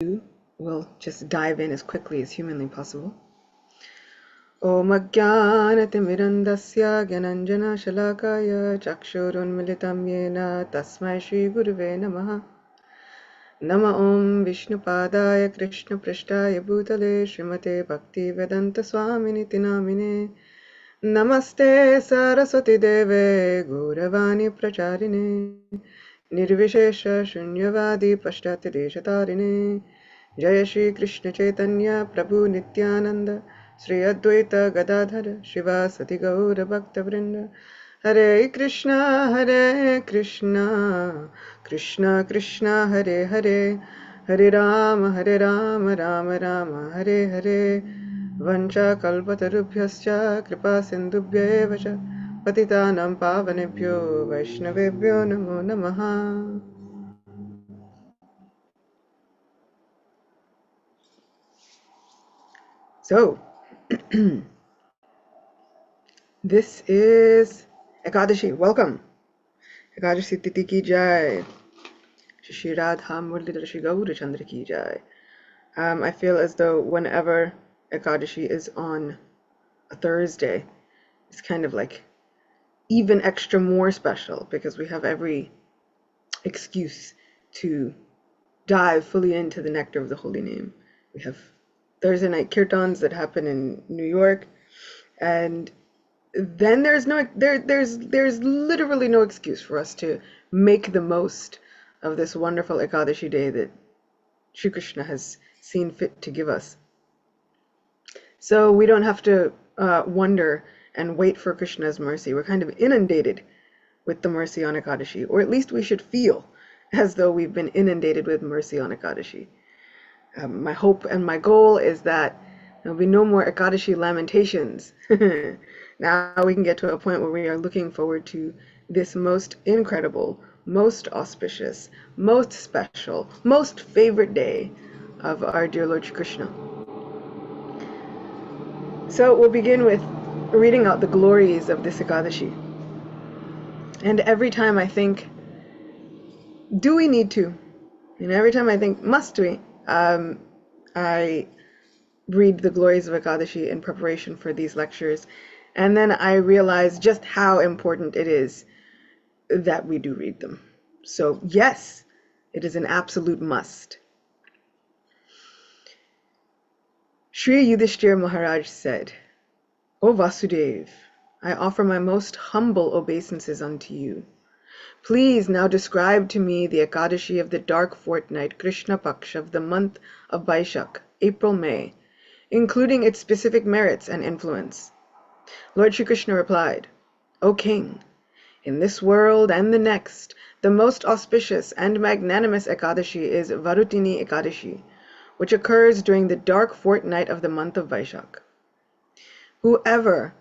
we'll just dive in as quickly as humanly possible. Om Ajnanatirmirandasya Gyananjana Shalakaya Chakshurunmilitam Yena Tasmai Shri Gurave Namaha. Nama Om Vishnupadaya Krishna Prishtaya Bhutale Srimate Bhakti Vedanta Swaminiti Namine. Namaste Saraswati Deve Gauravani Pracharine Nirvishesha Shunyavadi Pashtati Deshatarine. Jaya Shri Krishna Chaitanya Prabhu Nityananda Sri Advaita Gadadhara Shivasati Gaura Bhakta Vrinda. Hare Krishna Krishna Krishna Hare Hare, Hare Rama Rama Hare Hare. Vancha kalpatarubhyascha kripa sindhubhya eva cha patitanam pavanebhyo vaishnavebhyo namo namaha. So, this is Ekadashi. Welcome. Ekadashi Titi ki jai. Shri Radha Murlidhara Shri Gaura Chandra ki jai. I feel as though whenever Ekadashi is on a Thursday, it's kind of like even extra more special because we have every excuse to dive fully into the nectar of the holy name. We have Thursday night kirtans that happen in New York, and then there's literally no excuse for us to make the most of this wonderful Ekadashi day that Shri Krishna has seen fit to give us. So we don't have to wonder and wait for Krishna's mercy. We're kind of inundated with the mercy on Ekadashi, or at least we should feel as though we've been inundated with mercy on Ekadashi. My hope and my goal is that there'll be no more Ekadashi lamentations. Now we can get to a point where we are looking forward to this most incredible, most auspicious, most special, most favorite day of our dear Lord Shri Krishna. So we'll begin with reading out the glories of this Ekadashi. And every time I think, do we need to? And every time I think, must we? I read the glories of Ekadashi in preparation for these lectures. And then I realize just how important it is that we do read them. So yes, it is an absolute must. Sri Yudhishthira Maharaj said, O Vasudev, I offer my most humble obeisances unto you. Please now describe to me the Ekadashi of the dark fortnight Krishna Paksha of the month of Vaishak, April-May, including its specific merits and influence. Lord Shri Krishna replied, O King, in this world and the next, the most auspicious and magnanimous Ekadashi is Varutini Ekadashi, which occurs during the dark fortnight of the month of Vaishak. Whoever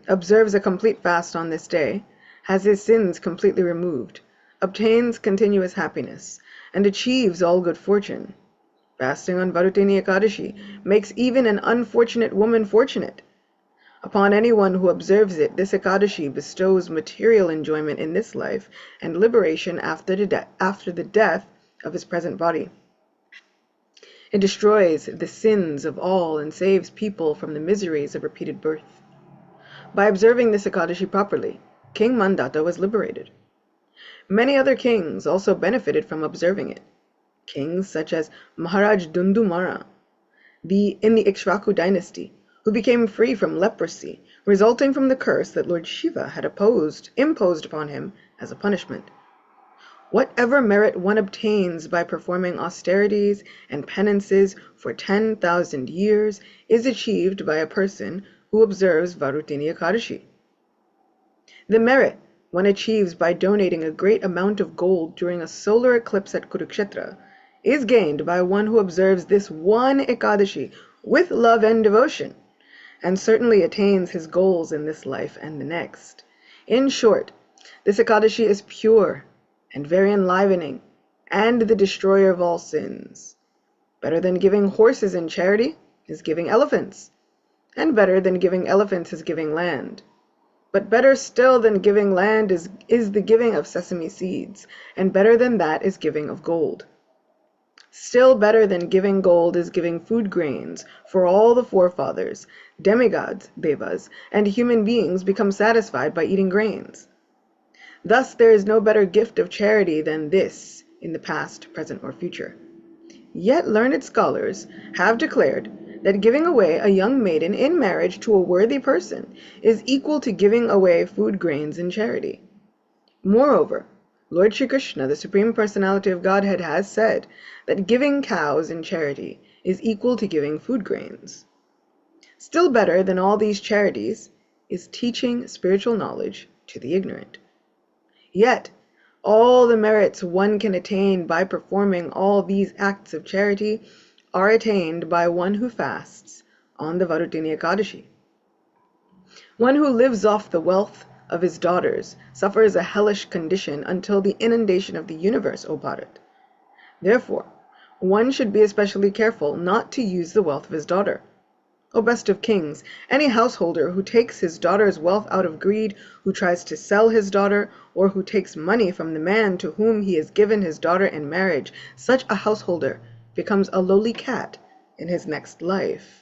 observes a complete fast on this day has his sins completely removed, obtains continuous happiness, and achieves all good fortune. Fasting on Varutini Ekadashi makes even an unfortunate woman fortunate. Upon anyone who observes it, this Ekadashi bestows material enjoyment in this life and liberation after the death of his present body. It destroys the sins of all and saves people from the miseries of repeated birth. By observing this Ekadashi properly, King Mandata was liberated. Many other kings also benefited from observing it. Kings such as Maharaj Dundumara in the Ikshvaku dynasty, who became free from leprosy, resulting from the curse that Lord Shiva had imposed upon him as a punishment. Whatever merit one obtains by performing austerities and penances for 10,000 years is achieved by a person who observes Varutini Ekadashi. The merit one achieves by donating a great amount of gold during a solar eclipse at Kurukshetra is gained by one who observes this one Ekadashi with love and devotion, and certainly attains his goals in this life and the next. In short, this Ekadashi is pure and very enlivening, and the destroyer of all sins. Better than giving horses in charity is giving elephants, and better than giving elephants is giving land. But better still than giving land is the giving of sesame seeds, and better than that is giving of gold. Still better than giving gold is giving food grains, for all the forefathers, demigods, devas, and human beings become satisfied by eating grains. Thus there is no better gift of charity than this in the past, present, or future. Yet learned scholars have declared that giving away a young maiden in marriage to a worthy person is equal to giving away food grains in charity. Moreover, Lord Shri Krishna, the Supreme Personality of Godhead, has said that giving cows in charity is equal to giving food grains. Still better than all these charities is teaching spiritual knowledge to the ignorant. Yet, all the merits one can attain by performing all these acts of charity are attained by one who fasts on the Varutini EKADASI. One who lives off the wealth of his daughters suffers a hellish condition until the inundation of the universe, O Bharat. Therefore, one should be especially careful not to use the wealth of his daughter. O best of kings, any householder who takes his daughter's wealth out of greed, who tries to sell his daughter, or who takes money from the man to whom he has given his daughter in marriage, such a householder becomes a lowly cat in his next life.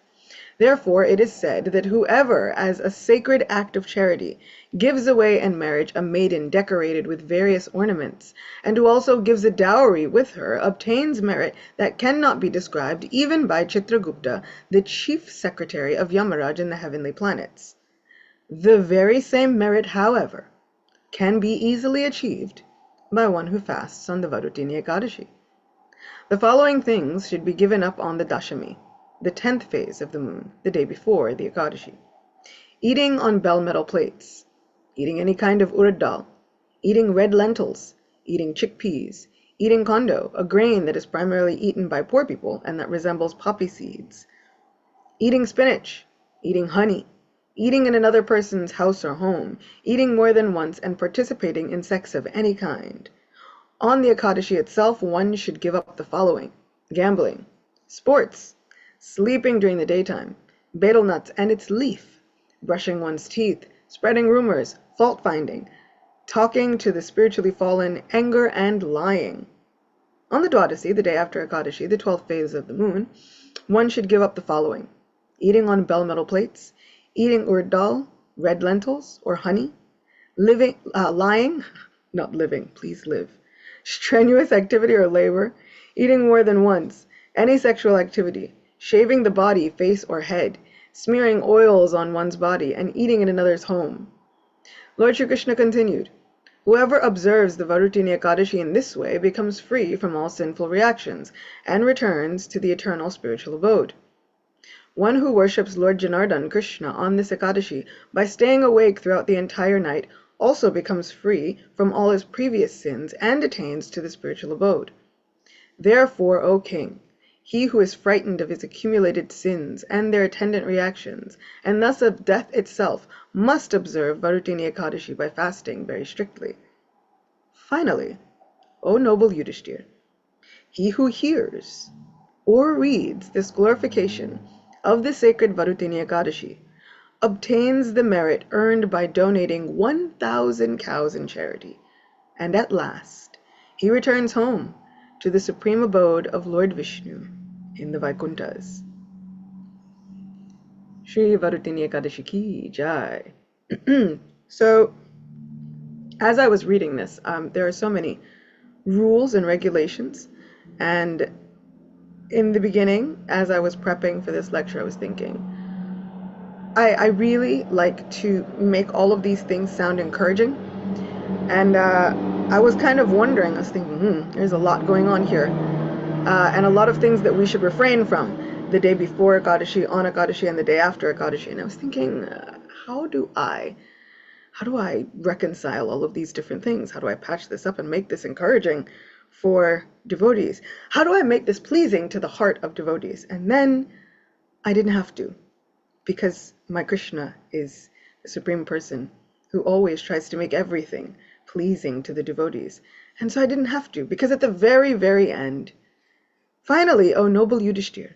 Therefore it is said that whoever, as a sacred act of charity, gives away in marriage a maiden decorated with various ornaments, and who also gives a dowry with her, obtains merit that cannot be described even by Chitragupta, the chief secretary of Yamaraj in the heavenly planets. The very same merit, however, can be easily achieved by one who fasts on the Varutini EKADASI. The following things should be given up on the Dashami, the 10th phase of the moon, the day before the EKADASI. Eating on bell metal plates, eating any kind of urad dal, eating red lentils, eating chickpeas, eating kondo, a grain that is primarily eaten by poor people and that resembles poppy seeds, eating spinach, eating honey, eating in another person's house or home, eating more than once, and participating in sex of any kind. On the EKADASI itself, one should give up the following: gambling, sports, sleeping during the daytime, betel nuts and its leaf, brushing one's teeth, spreading rumors, fault-finding, talking to the spiritually fallen, anger, and lying. On the Dwadasi, the day after EKADASI, the 12th phase of the moon, one should give up the following: eating on bell metal plates, eating urad dal, red lentils, or honey, lying, not living, please live, strenuous activity or labor, eating more than once, any sexual activity, shaving the body, face, or head, smearing oils on one's body, and eating in another's home. Lord Shri Krishna continued, whoever observes the Varutini EKADASI in this way becomes free from all sinful reactions and returns to the eternal spiritual abode. One who worships Lord Janardhan Krishna on this EKADASI by staying awake throughout the entire night also becomes free from all his previous sins and attains to the spiritual abode. Therefore, O king, he who is frightened of his accumulated sins and their attendant reactions, and thus of death itself, must observe Varutini EKADASI by fasting very strictly. Finally, O noble Yudhishthir, he who hears or reads this glorification of the sacred Varutini EKADASI obtains the merit earned by donating 1,000 cows in charity, and at last he returns home to the supreme abode of Lord Vishnu in the Vaikunthas. Shri Varutini EKADASI ki jai. So, as I was reading this, there are so many rules and regulations, and in the beginning, as I was prepping for this lecture, I was thinking, I really like to make all of these things sound encouraging, and I was kind of wondering, I was thinking, there's a lot going on here, and a lot of things that we should refrain from the day before EKADASI, on EKADASI, and the day after EKADASI. And I was thinking, how do I reconcile all of these different things? How do I patch this up and make this encouraging for devotees? How do I make this pleasing to the heart of devotees? And then I didn't have to, because my Krishna is the Supreme Person who always tries to make everything pleasing to the devotees. And so I didn't have to, because at the very, very end, finally, O noble Yudhishthir,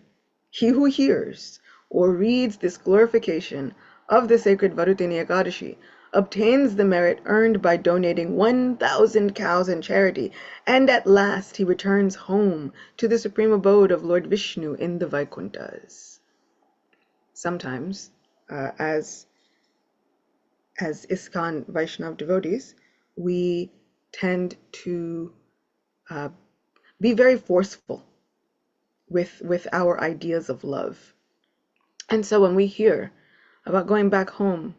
he who hears or reads this glorification of the sacred Varutini EKADASI obtains the merit earned by donating 1,000 cows in charity, and at last he returns home to the supreme abode of Lord Vishnu in the Vaikunthas. Sometimes, as ISKCON Vaishnav devotees, we tend to be very forceful with our ideas of love. And so when we hear about going back home,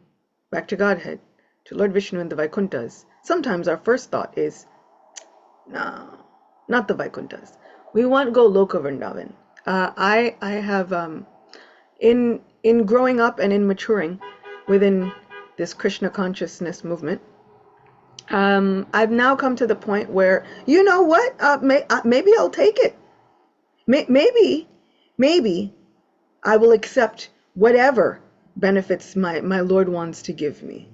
back to Godhead, to Lord Vishnu in the Vaikunthas, sometimes our first thought is, no, not the Vaikunthas. We want Goloka Vrindavan. I have, in growing up and in maturing within this Krishna consciousness movement, I've now come to the point where, you know what, maybe I'll take it. Maybe I will accept whatever benefits my Lord wants to give me.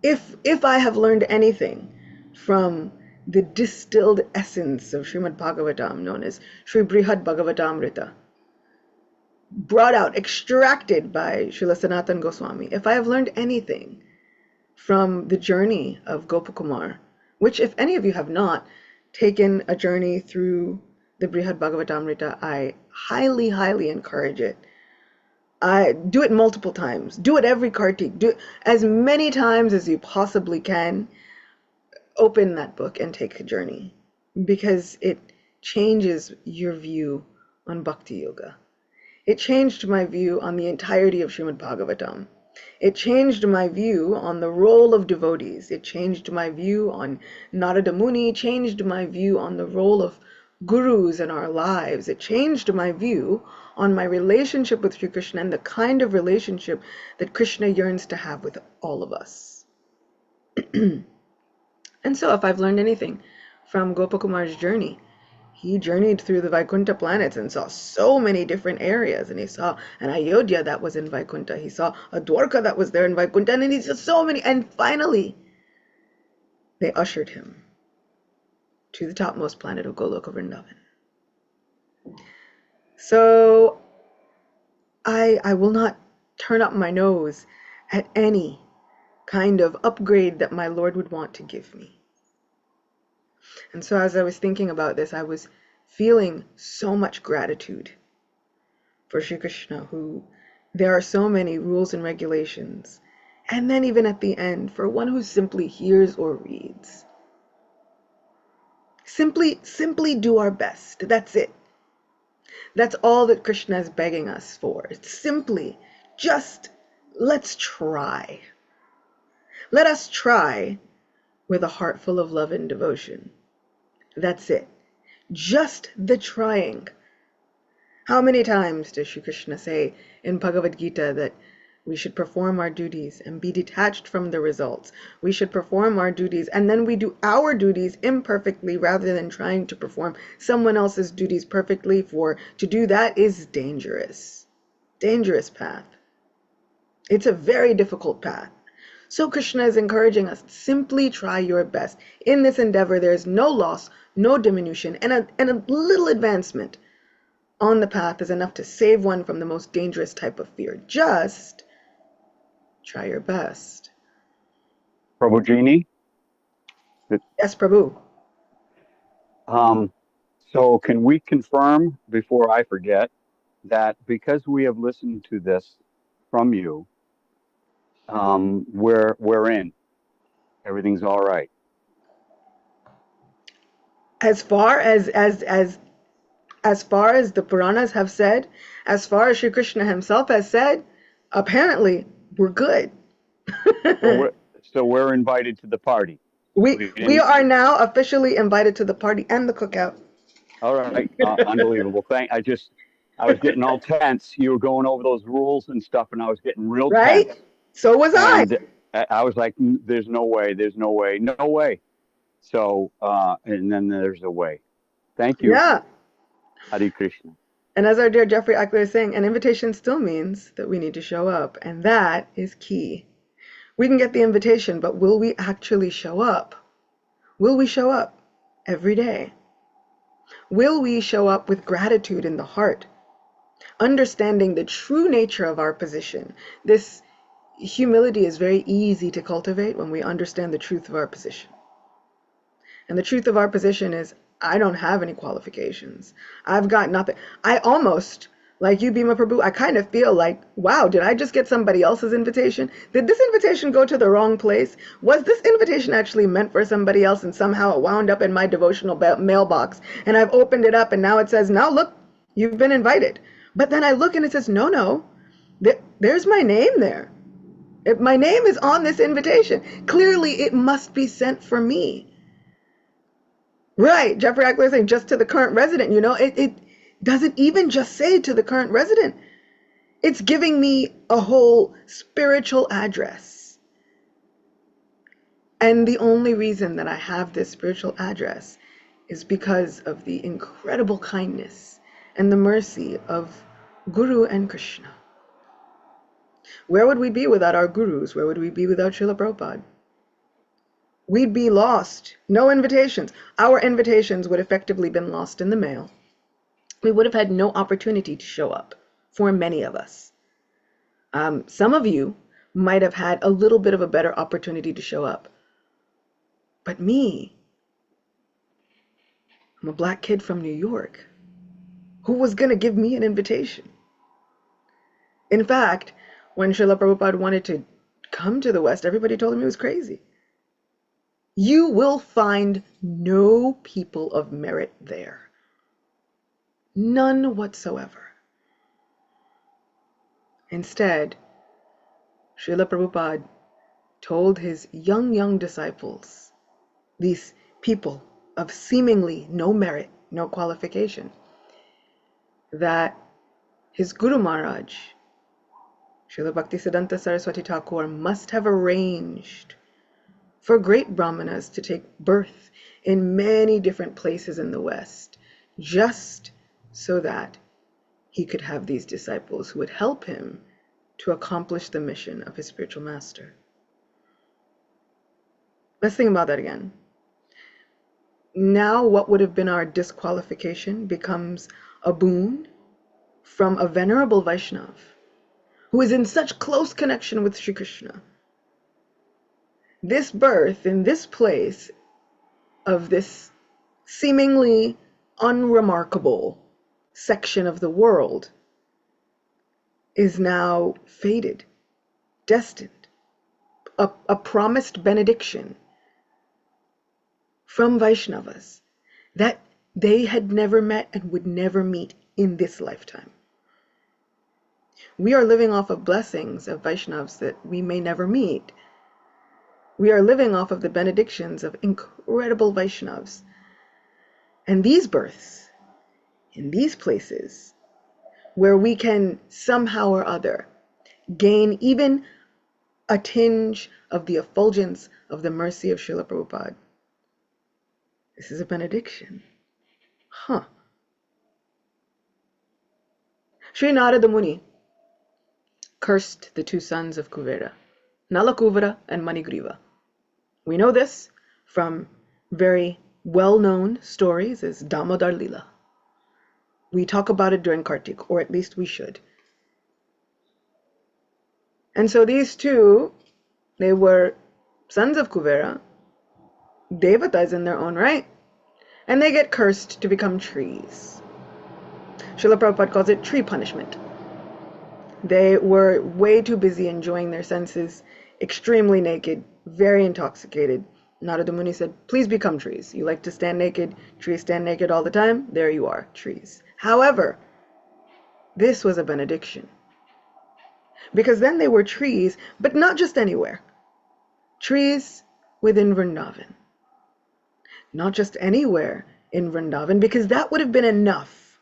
If I have learned anything from the distilled essence of Srimad Bhagavatam, known as Sri Brihad Bhagavatamrita, brought out, extracted by Srila Sanatana Goswami, if I have learned anything from the journey of Gopakumar, which if any of you have not taken a journey through the Brihad Bhagavatamrita, I highly, highly encourage it. Do it multiple times. Do it every Kartik. Do it as many times as you possibly can. Open that book and take a journey, because it changes your view on Bhakti Yoga. It changed my view on the entirety of Srimad Bhagavatam. It changed my view on the role of devotees. It changed my view on Narada Muni, changed my view on the role of gurus in our lives. It changed my view on my relationship with Sri Krishna and the kind of relationship that Krishna yearns to have with all of us. And so if I've learned anything from Gopakumar's journey, he journeyed through the Vaikuntha planets and saw so many different areas. And he saw an Ayodhya that was in Vaikuntha. He saw a Dwarka that was there in Vaikuntha. And he saw so many. And finally, they ushered him to the topmost planet of Goloka Vrindavan. So I will not turn up my nose at any kind of upgrade that my Lord would want to give me. And so as I was thinking about this, I was feeling so much gratitude for Sri Krishna, who there are so many rules and regulations. And then even at the end, for one who simply hears or reads. Simply do our best. That's it. That's all that Krishna is begging us for. It's simply just let's try. Let us try with a heart full of love and devotion. That's it. Just the trying. How many times does Sri Krishna say in Bhagavad Gita that we should perform our duties and be detached from the results? We should perform our duties and then we do our duties imperfectly rather than trying to perform someone else's duties perfectly. For to do that is dangerous. Dangerous path. It's a very difficult path. So Krishna is encouraging us, simply try your best. In this endeavor, there is no loss, no diminution, and a little advancement on the path is enough to save one from the most dangerous type of fear. Just try your best. Prabhujini? Yes, Prabhu. So can we confirm, before I forget, that because we have listened to this from you, we're in. Everything's all right. As far as the Puranas have said, as far as Sri Krishna himself has said, apparently we're good. So we're invited to the party. We are now officially invited to the party and the cookout. All right, unbelievable. I was getting all tense. You were going over those rules and stuff, and I was getting real Right? tense. So was I. And I was like, "There's no way. There's no way. No way." So, and then there's a way. Thank you. Yeah. Hare Krishna. And as our dear Jeffrey Ackler is saying, an invitation still means that we need to show up. And that is key. We can get the invitation, but will we actually show up? Will we show up every day? Will we show up with gratitude in the heart, understanding the true nature of our position? This humility is very easy to cultivate when we understand the truth of our position. And the truth of our position is, I don't have any qualifications. I've got nothing. I almost, like you, Bhima Prabhu, I kind of feel like, wow, did I just get somebody else's invitation? Did this invitation go to the wrong place? Was this invitation actually meant for somebody else and somehow it wound up in my devotional mailbox and I've opened it up and now it says, now look, you've been invited. But then I look and it says, no, there's my name there. If my name is on this invitation, clearly it must be sent for me. Right, Jeffrey Ackler is saying just to the current resident, it doesn't even just say to the current resident. It's giving me a whole spiritual address. And the only reason that I have this spiritual address is because of the incredible kindness and the mercy of Guru and Krishna. Where would we be without our gurus? Where would we be without Srila Prabhupada? We'd be lost. No invitations. Our invitations would effectively been lost in the mail. We would have had no opportunity to show up for many of us. Some of you might have had a little bit of a better opportunity to show up. But me, I'm a black kid from New York. Who was going to give me an invitation? In fact, when Srila Prabhupada wanted to come to the West, everybody told him he was crazy. You will find no people of merit there. None whatsoever. Instead, Srila Prabhupada told his young disciples, these people of seemingly no merit, no qualification, that his Guru Maharaj, Srila Bhaktisiddhanta Saraswati Thakur, must have arranged for great brahmanas to take birth in many different places in the West, just so that he could have these disciples who would help him to accomplish the mission of his spiritual master. Let's think about that again. Now what would have been our disqualification becomes a boon from a venerable Vaishnav who is in such close connection with Sri Krishna. This birth in this place of this seemingly unremarkable section of the world is now fated, destined, a promised benediction from Vaishnavas that they had never met and would never meet in this lifetime. We are living off of blessings of Vaishnavas that we may never meet. We are living off of the benedictions of incredible Vaishnavas. And these births, in these places, where we can somehow or other gain even a tinge of the effulgence of the mercy of Srila Prabhupada. This is a benediction. Sri Narada Muni cursed the two sons of Kuvera, Nalakuvara and Manigriva. We know this from very well-known stories as Damodar Lila. We talk about it during Kartik, or at least we should. And so these two, they were sons of Kuvera, devatas in their own right, and they get cursed to become trees. Srila Prabhupada calls it tree punishment. They were way too busy enjoying their senses, extremely naked, very intoxicated. Narada Muni said, please become trees. You like to stand naked, trees stand naked all the time, there you are, trees. However, this was a benediction. Because then they were trees, but not just anywhere. Trees within Vrindavan. Not just anywhere in Vrindavan, because that would have been enough.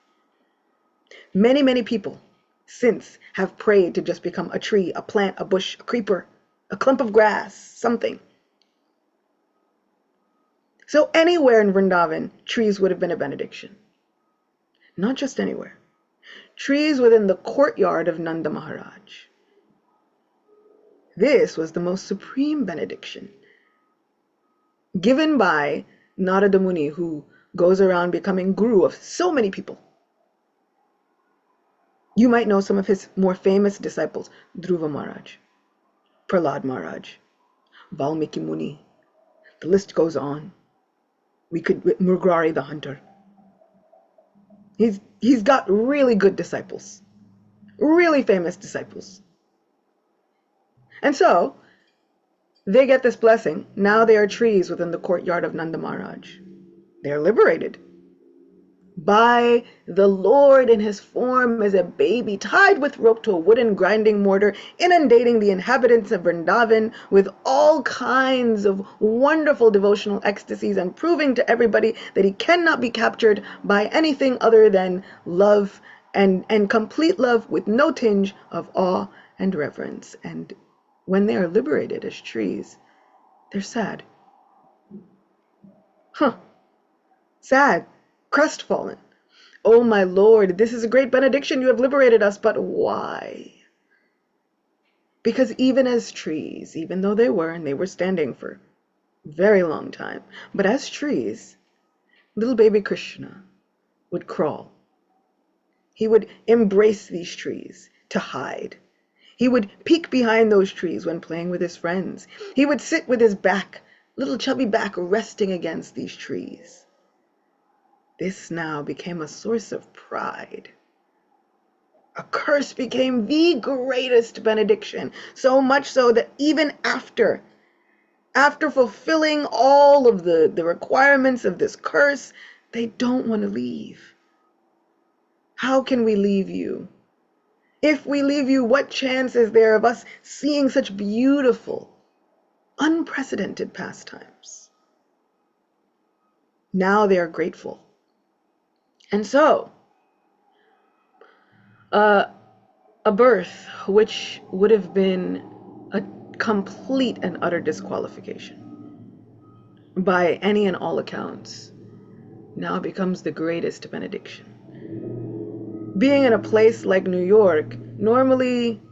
Many people since have prayed to just become a tree, a plant, a bush, a creeper, a clump of grass, something. So anywhere in Vrindavan, trees would have been a benediction. Not just anywhere. Trees within the courtyard of Nanda Maharaj. This was the most supreme benediction given by Narada Muni, who goes around becoming guru of so many people. You might know some of his more famous disciples, Dhruva Maharaj. Prahlad Maharaj, Valmiki Muni. The list goes on. We could Murgari the hunter. He's got really good disciples, really famous disciples. And so they get this blessing. Now they are trees within the courtyard of Nanda Maharaj. They are liberated by the Lord in his form as a baby, tied with rope to a wooden grinding mortar, inundating the inhabitants of Vrindavan with all kinds of wonderful devotional ecstasies and proving to everybody that he cannot be captured by anything other than love and complete love with no tinge of awe and reverence. And when they are liberated as trees, they're sad. Sad, crestfallen. Oh, my Lord, this is a great benediction. You have liberated us, but why? Because even as trees, even though they were standing for a very long time, but as trees, little baby Krishna would crawl. He would embrace these trees to hide. He would peek behind those trees when playing with his friends. He would sit with his back, little chubby back, resting against these trees. This now became a source of pride. A curse became the greatest benediction, so much so that even after fulfilling all of the requirements of this curse, they don't want to leave. How can we leave you? If we leave you, what chance is there of us seeing such beautiful, unprecedented pastimes? Now they are grateful. And so, a birth which would have been a complete and utter disqualification by any and all accounts now becomes the greatest benediction. Being in a place like New York, normally,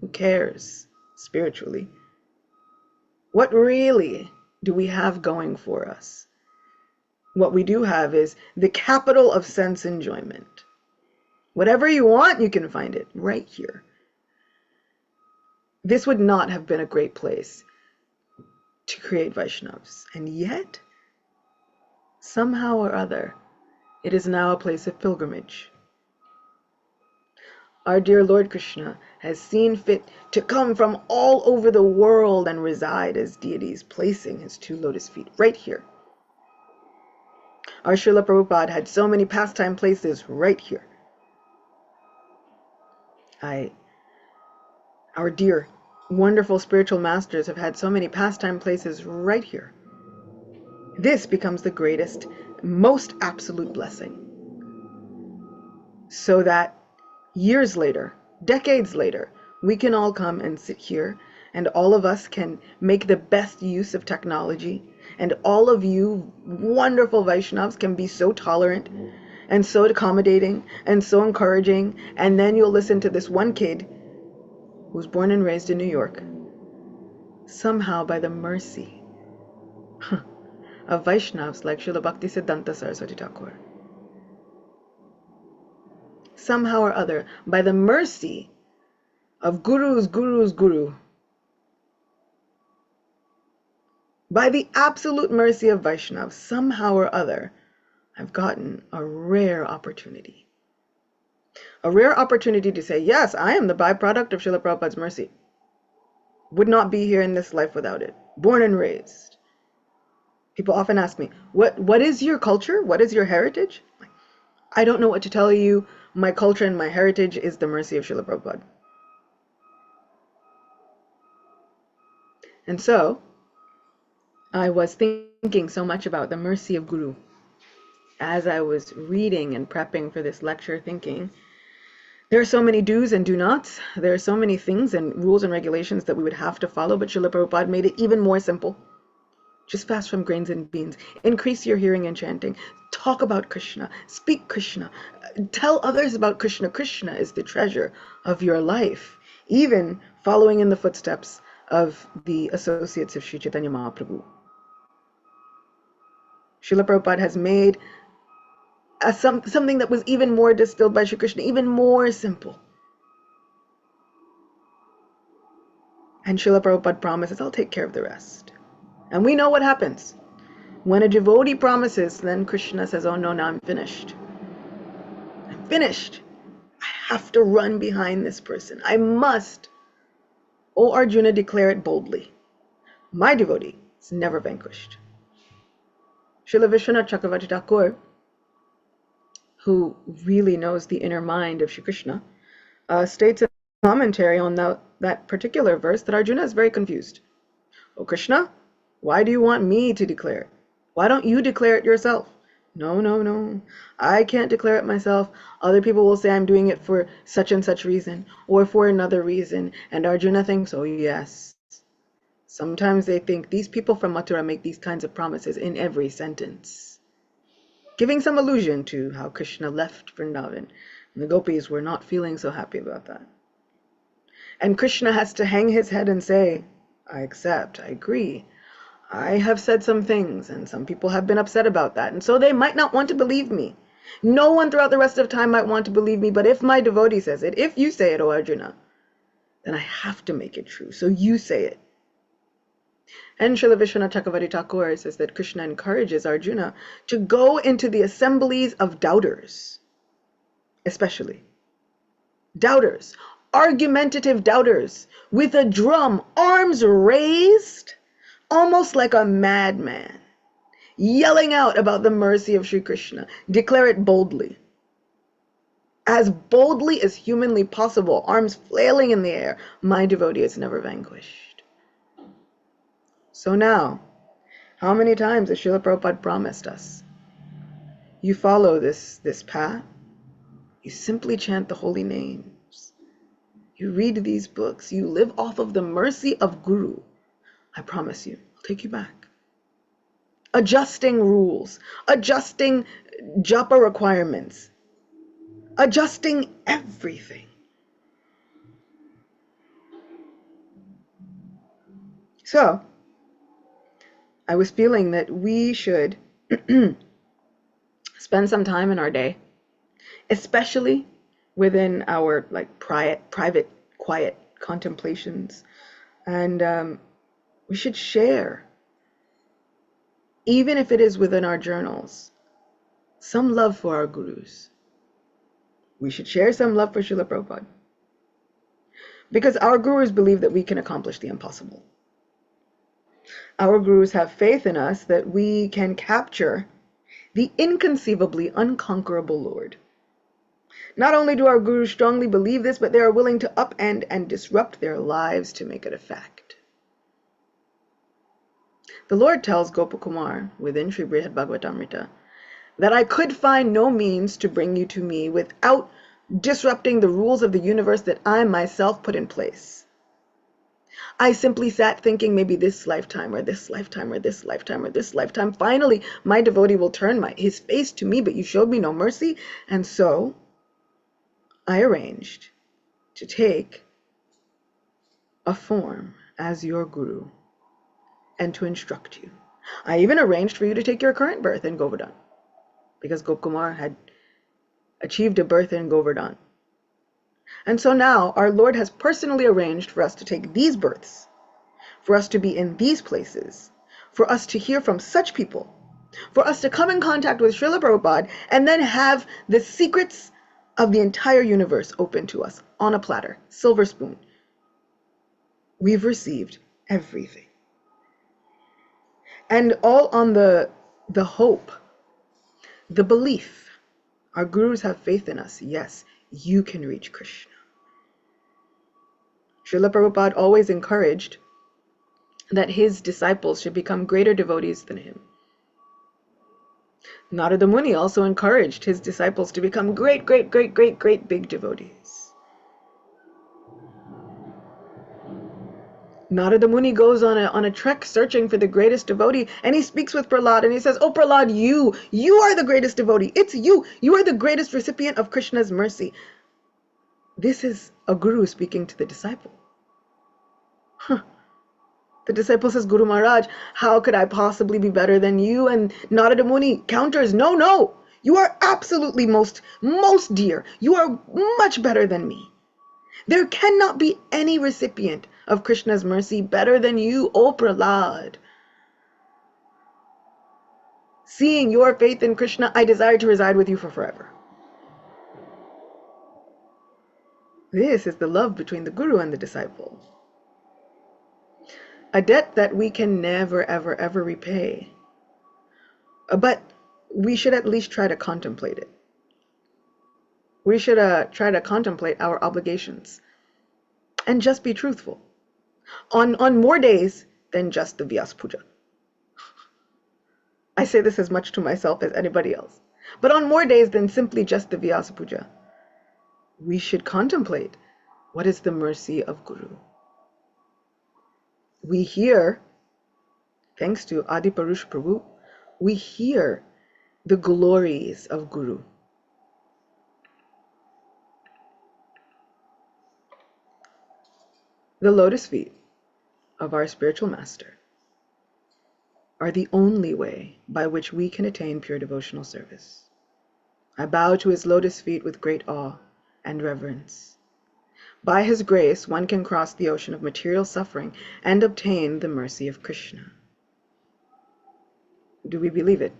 who cares spiritually? What really do we have going for us? What we do have is the capital of sense enjoyment. Whatever you want, you can find it right here. This would not have been a great place to create Vaishnavas. And yet, somehow or other, it is now a place of pilgrimage. Our dear Lord Krishna has seen fit to come from all over the world and reside as deities, placing his two lotus feet right here. Our Srila Prabhupada had so many pastime places right here. Our dear, wonderful spiritual masters have had so many pastime places right here. This becomes the greatest, most absolute blessing. So that years later, decades later, we can all come and sit here and all of us can make the best use of technology, and all of you wonderful Vaishnavas can be so tolerant and so accommodating and so encouraging, and then you'll listen to this one kid who was born and raised in New York, somehow by the mercy of Vaishnavas like Srila Bhaktisiddhanta Saraswati Thakur, somehow or other, by the mercy of Guru's Guru, by the absolute mercy of Vaishnavas, somehow or other, I've gotten a rare opportunity. A rare opportunity to say, yes, I am the byproduct of Srila Prabhupada's mercy. Would not be here in this life without it. Born and raised. People often ask me, what is your culture? What is your heritage? I don't know what to tell you. My culture and my heritage is the mercy of Srila Prabhupada. And so, I was thinking so much about the mercy of Guru as I was reading and prepping for this lecture, thinking, there are so many do's and do nots. There are so many things and rules and regulations that we would have to follow, but Srila Prabhupada made it even more simple. Just fast from grains and beans. Increase your hearing and chanting. Talk about Krishna. Speak Krishna. Tell others about Krishna. Krishna is the treasure of your life. Even following in the footsteps of the associates of Sri Chaitanya Mahaprabhu. Srila Prabhupada has made something that was even more distilled by Sri Krishna, even more simple. And Srila Prabhupada promises, I'll take care of the rest. And we know what happens. When a devotee promises, then Krishna says, oh no, now I'm finished. I'm finished. I have to run behind this person. I must. O Arjuna, declare it boldly. My devotee is never vanquished. Srila Vishwanath Chakravarti Thakur, who really knows the inner mind of Shri Krishna, states in commentary on that particular verse that Arjuna is very confused. Oh Krishna, why do you want me to declare it? Why don't you declare it yourself? No, no, no. I can't declare it myself. Other people will say I'm doing it for such and such reason or for another reason. And Arjuna thinks, oh yes. Sometimes they think these people from Mathura make these kinds of promises in every sentence, giving some allusion to how Krishna left Vrindavan. And the gopis were not feeling so happy about that. And Krishna has to hang his head and say, I accept, I agree. I have said some things, and some people have been upset about that, and so they might not want to believe me. No one throughout the rest of time might want to believe me, but if my devotee says it, if you say it, O Arjuna, then I have to make it true, so you say it. And Srila Vishwanath Chakravarti Thakur says that Krishna encourages Arjuna to go into the assemblies of doubters, especially. Doubters, argumentative doubters, with a drum, arms raised, almost like a madman, yelling out about the mercy of Sri Krishna. Declare it boldly. As boldly as humanly possible, arms flailing in the air. My devotee is never vanquished. So now, how many times has Srila Prabhupada promised us? You follow this path. You simply chant the holy names. You read these books. You live off of the mercy of Guru. I promise you, I'll take you back. Adjusting rules, adjusting japa requirements, adjusting everything. So, I was feeling that we should spend some time in our day, especially within our private, quiet contemplations, and we should share, even if it is within our journals, some love for our gurus. We should share some love for Srila Prabhupada. Because our gurus believe that we can accomplish the impossible. Our gurus have faith in us that we can capture the inconceivably unconquerable Lord. Not only do our gurus strongly believe this, but they are willing to upend and disrupt their lives to make it a fact. The Lord tells Gopakumar within Sri Brihad Bhagavatamrita that I could find no means to bring you to me without disrupting the rules of the universe that I myself put in place. I simply sat thinking maybe this lifetime or this lifetime or this lifetime or this lifetime. Finally, my devotee will turn his face to me, but you showed me no mercy. And so I arranged to take a form as your guru and to instruct you. I even arranged for you to take your current birth in Govardhan, because Gopkumar had achieved a birth in Govardhan. And so now our Lord has personally arranged for us to take these births, for us to be in these places, for us to hear from such people, for us to come in contact with Srila Prabhupada, and then have the secrets of the entire universe open to us on a platter, silver spoon. We've received everything. And all on the hope, the belief. Our gurus have faith in us. Yes, you can reach Krishna. Srila Prabhupada always encouraged that his disciples should become greater devotees than him. Narada Muni also encouraged his disciples to become great big devotees. Narada Muni goes on a trek searching for the greatest devotee, and he speaks with Prahlad, and he says, oh Prahlad, you are the greatest devotee. It's you. You are the greatest recipient of Krishna's mercy. This is a guru speaking to the disciple. The disciple says, Guru Maharaj, how could I possibly be better than you? And Narada Muni counters, no, you are absolutely most dear. You are much better than me. There cannot be any recipient of Krishna's mercy better than you, O Prahlad. Seeing your faith in Krishna, I desire to reside with you for forever. This is the love between the Guru and the disciple. A debt that we can never, ever, ever repay. But we should at least try to contemplate it. We should try to contemplate our obligations and just be truthful on more days than just the Vyas Puja. I say this as much to myself as anybody else. But on more days than simply just the Vyasa Puja, we should contemplate what is the mercy of Guru. We hear, thanks to Adi Parush Prabhu, we hear the glories of Guru. The lotus feet of our spiritual master are the only way by which we can attain pure devotional service. I bow to his lotus feet with great awe and reverence. By his grace, one can cross the ocean of material suffering and obtain the mercy of Krishna. Do we believe it?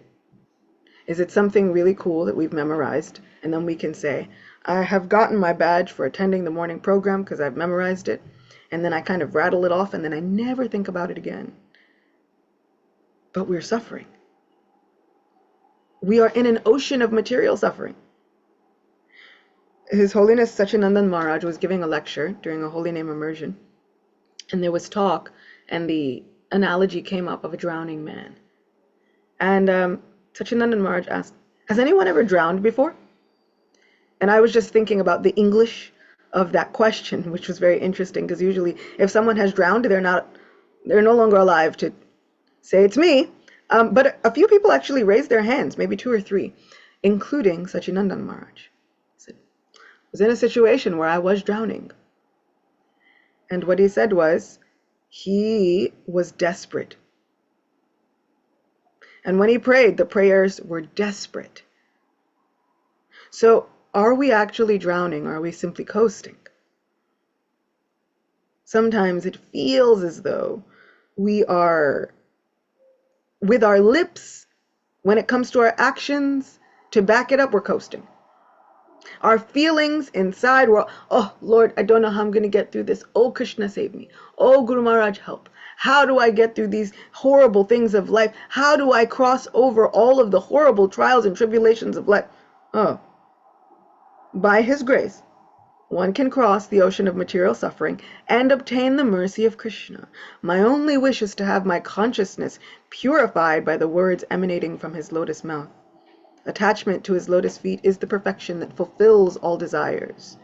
Is it something really cool that we've memorized, and then we can say, I have gotten my badge for attending the morning program because I've memorized it, and then I kind of rattle it off, and then I never think about it again. But we're suffering. We are in an ocean of material suffering. His Holiness Sachinandan Maharaj was giving a lecture during a holy name immersion, and there was talk, and the analogy came up of a drowning man. And Sachinandan Maharaj asked, has anyone ever drowned before? And I was just thinking about the English of that question, which was very interesting, because usually if someone has drowned, they're no longer alive to say it's me. But a few people actually raised their hands, maybe 2 or 3, including Sachinandan Maharaj. He said, I was in a situation where I was drowning. And what he said was, he was desperate. And when he prayed, the prayers were desperate. So, are we actually drowning, or are we simply coasting? Sometimes it feels as though we are, with our lips, when it comes to our actions, to back it up, we're coasting. Our feelings inside, we're, oh Lord, I don't know how I'm going to get through this. Oh Krishna, save me. Oh Guru Maharaj, help. How do I get through these horrible things of life? How do I cross over all of the horrible trials and tribulations of life? Oh, by his grace, one can cross the ocean of material suffering and obtain the mercy of Krishna. My only wish is to have my consciousness purified by the words emanating from his lotus mouth. Attachment to his lotus feet is the perfection that fulfills all desires.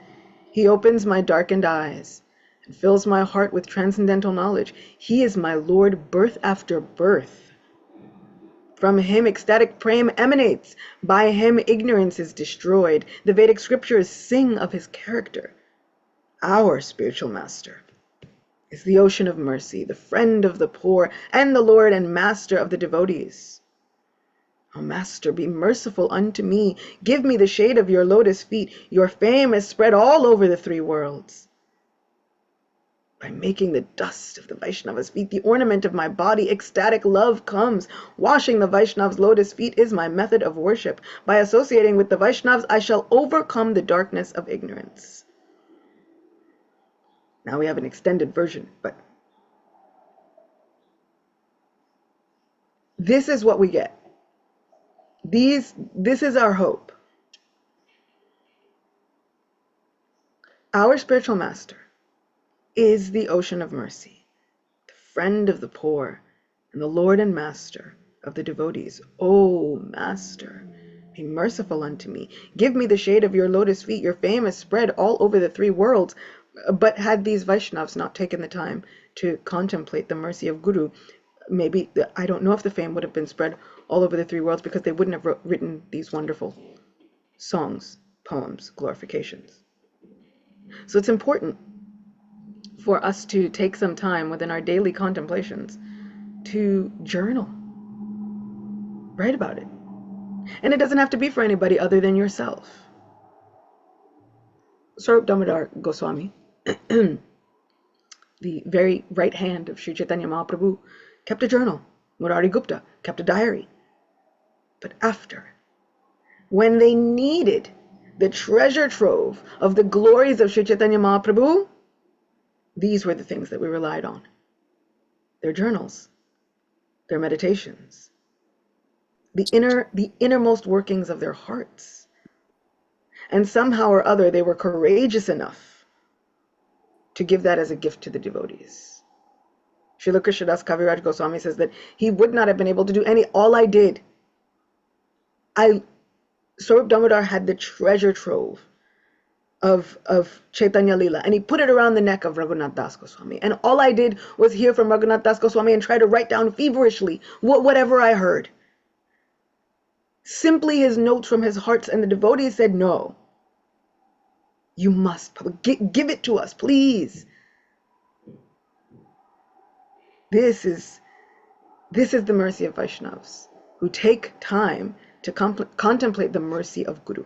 He opens my darkened eyes and fills my heart with transcendental knowledge. He is my Lord, birth after birth. From him ecstatic prema emanates. By him ignorance is destroyed. The Vedic scriptures sing of his character. Our spiritual master is the ocean of mercy, the friend of the poor, and the Lord and master of the devotees. O Master, be merciful unto me. Give me the shade of your lotus feet. Your fame is spread all over the 3 worlds. By making the dust of the Vaishnava's feet the ornament of my body, ecstatic love comes. Washing the Vaishnav's lotus feet is my method of worship. By associating with the Vaishnavs, I shall overcome the darkness of ignorance. Now we have an extended version, but this is what we get. This is our hope. Our spiritual master is the ocean of mercy, the friend of the poor, and the Lord and master of the devotees. O Master, be merciful unto me. Give me the shade of your lotus feet. Your fame is spread all over the 3 worlds. But had these Vaishnavas not taken the time to contemplate the mercy of Guru, maybe, I don't know if the fame would have been spread all over the 3 worlds, because they wouldn't have written these wonderful songs, poems, glorifications. So it's important for us to take some time within our daily contemplations to journal. Write about it. And it doesn't have to be for anybody other than yourself. Swarup Damodar Goswami the very right hand of Sri Chaitanya Mahaprabhu, kept a journal. Murari Gupta kept a diary. But after, when they needed the treasure trove of the glories of Sri Chaitanya Mahaprabhu, these were the things that we relied on. Their journals, their meditations, the innermost workings of their hearts. And somehow or other, they were courageous enough to give that as a gift to the devotees. Srila Krishnadas Kaviraj Goswami says that he would not have been able to do all I did. Swarup Damodar had the treasure trove of Chaitanya Lila, and he put it around the neck of Raghunath Das Goswami. And all I did was hear from Raghunath Das Goswami and try to write down feverishly whatever I heard. Simply his notes from his hearts, and the devotees said, no, you must give it to us, please. This is the mercy of Vaishnavas, who take time to contemplate the mercy of Guru.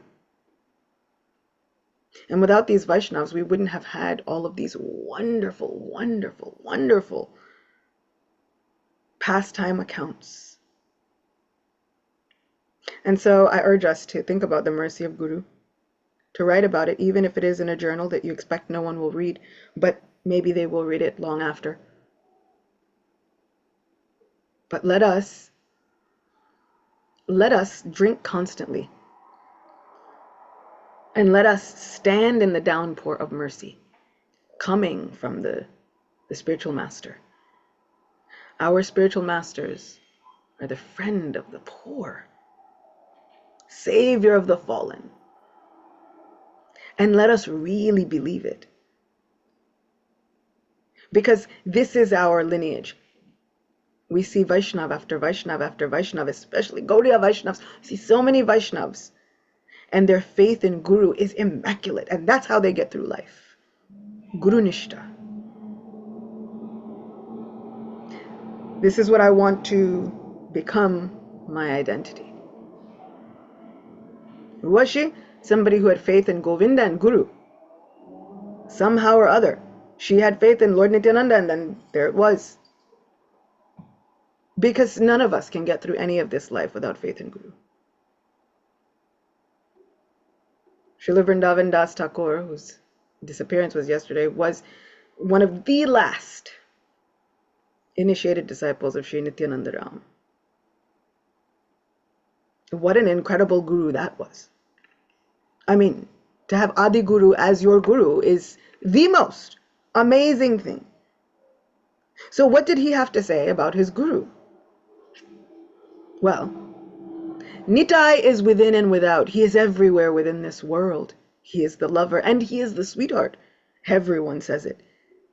And without these Vaishnavas, we wouldn't have had all of these wonderful, wonderful, wonderful pastime accounts. And so I urge us to think about the mercy of Guru, to write about it, even if it is in a journal that you expect no one will read, but maybe they will read it long after. But let us drink constantly, and let us stand in the downpour of mercy coming from the spiritual master. Our spiritual masters are the friend of the poor, savior of the fallen. And let us really believe it, because this is our lineage. We see Vaishnav after Vaishnav after Vaishnav, especially Gaudiya Vaishnavas. We see so many Vaishnavas, and their faith in Guru is immaculate, and that's how they get through life. Guru Nishta. This is what I want to become my identity. Who was she? Somebody who had faith in Govinda and Guru. Somehow or other, she had faith in Lord Nityananda, and then there it was. Because none of us can get through any of this life without faith in Guru. Srila Vrindavan Das Thakur, whose disappearance was yesterday, was one of the last initiated disciples of Sri Nityananda Ram. What an incredible guru that was. I mean, to have Adi Guru as your guru is the most amazing thing. So what did he have to say about his guru? Well, Nitai is within and without. He is everywhere within this world. He is the lover and he is the sweetheart. Everyone says it.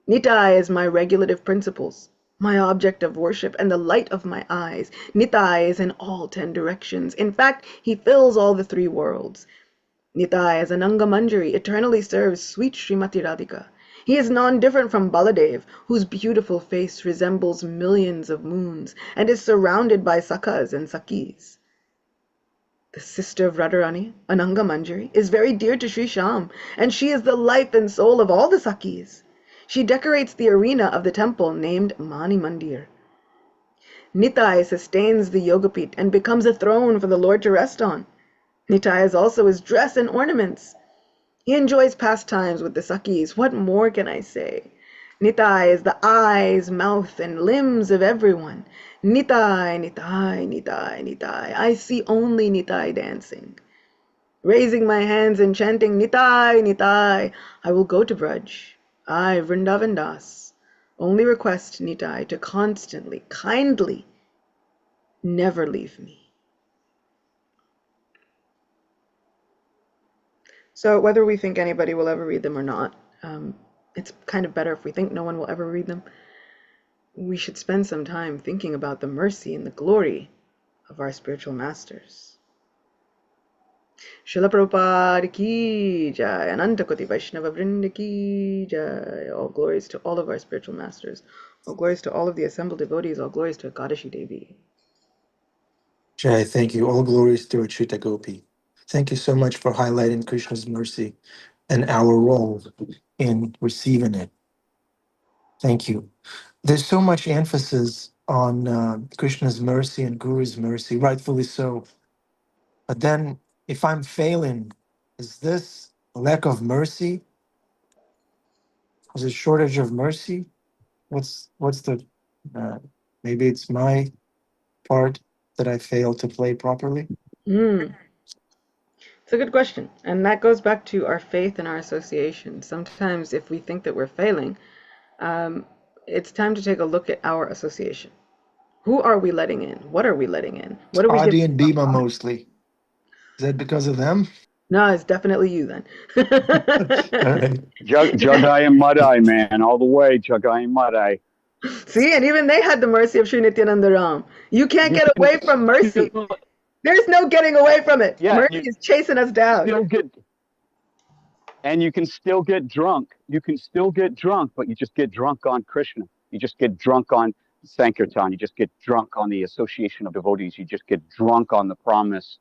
Nitai is my regulative principles, my object of worship and the light of my eyes. Nitai is in all 10 directions. In fact, he fills all the 3 worlds. Nitai as Ananga Manjari eternally serves sweet Srimati Radhika. He is non-different from Baladev, whose beautiful face resembles millions of moons and is surrounded by Sakhas and Sakhis. The sister of Radharani, Ananga Manjari, is very dear to Sri Sham, and she is the life and soul of all the Sakhis. She decorates the arena of the temple named Mani Mandir. Nitai sustains the Yogapit and becomes a throne for the Lord to rest on. Nitai is also his dress and ornaments. He enjoys pastimes with the Sakhis. What more can I say? Nitai is the eyes, mouth, and limbs of everyone. Nitai, Nitai, Nitai, Nitai. I see only Nitai dancing. Raising my hands and chanting Nitai, Nitai, I will go to Braj. I, Vrindavan Das, only request Nitai to constantly, kindly, never leave me. So whether we think anybody will ever read them or not, it's kind of better if we think no one will ever read them. We should spend some time thinking about the mercy and the glory of our spiritual masters. Srila Prabhupada ki jai, Ananta Koti Vaishnava Vrinda ki jai. All glories to all of our spiritual masters. All glories to all of the assembled devotees. All glories to EKADASI Devi. Jai, thank you. All glories to Acyuta Gopi. Thank you so much for highlighting Krishna's mercy and our role in receiving it. Thank you. There's so much emphasis on Krishna's mercy and Guru's mercy, rightfully so. But then, if I'm failing, is this a lack of mercy? Is it shortage of mercy? What's the uh, maybe it's my part that I failed to play properly? Mm. It's a good question. And that goes back to our faith and our association. Sometimes, if we think that we're failing, um, it's time to take a look at our association. Who are we letting in? What are we letting in? What are we giving? Adi and Bhima mostly. Is that because of them? No, it's definitely you then. All right. Jagai and Madai, man, all the way, Jagai and Madai. See, and even they had the mercy of Sri Nityananda Ram. You can't You get can away from mercy. still, There's no getting away from it. yeah, Mercy you is chasing us down. still get, and you can still get drunk. You can still get drunk, but you just get drunk on Krishna. You just get drunk on Sankirtan. You just get drunk on the association of devotees. You just get drunk on the promise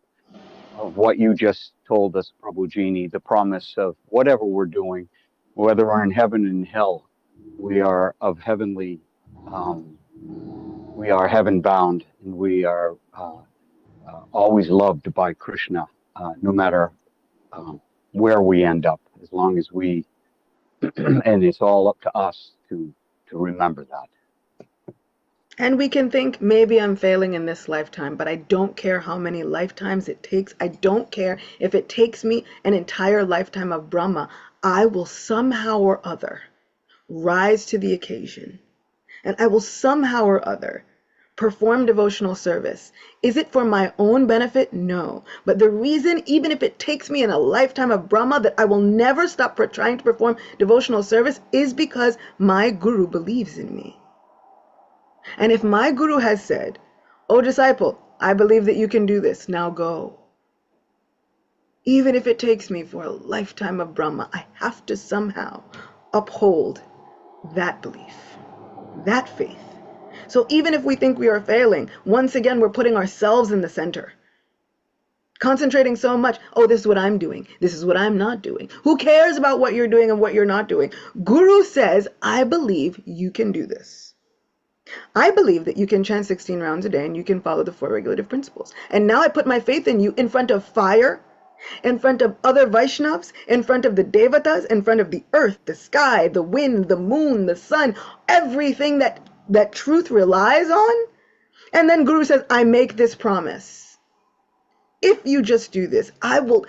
of what you just told us, Prabhujini, the promise of whatever we're doing, whether we're in heaven and hell, we are of heavenly, we are heaven bound, and we are always loved by Krishna, no matter um, where we end up, as long as we, and it's all up to us to remember that. And we can think, maybe I'm failing in this lifetime, but I don't care how many lifetimes it takes. I don't care if it takes me an entire lifetime of Brahma. I will somehow or other rise to the occasion. And I will somehow or other perform devotional service. Is it for my own benefit? No. But the reason, even if it takes me in a lifetime of Brahma, that I will never stop for trying to perform devotional service is because my Guru believes in me. And if my Guru has said, "Oh disciple, I believe that you can do this, now go." Even if it takes me for a lifetime of Brahma, I have to somehow uphold that belief, that faith. So even if we think we are failing, once again, we're putting ourselves in the center. Concentrating so much, oh, this is what I'm doing. This is what I'm not doing. Who cares about what you're doing and what you're not doing? Guru says, I believe you can do this. I believe that you can chant 16 rounds a day and you can follow the 4 regulative principles. And now I put my faith in you in front of fire, in front of other Vaishnavas, in front of the Devatas, in front of the earth, the sky, the wind, the moon, the sun, everything that truth relies on. And then Guru says, I make this promise. If you just do this, I will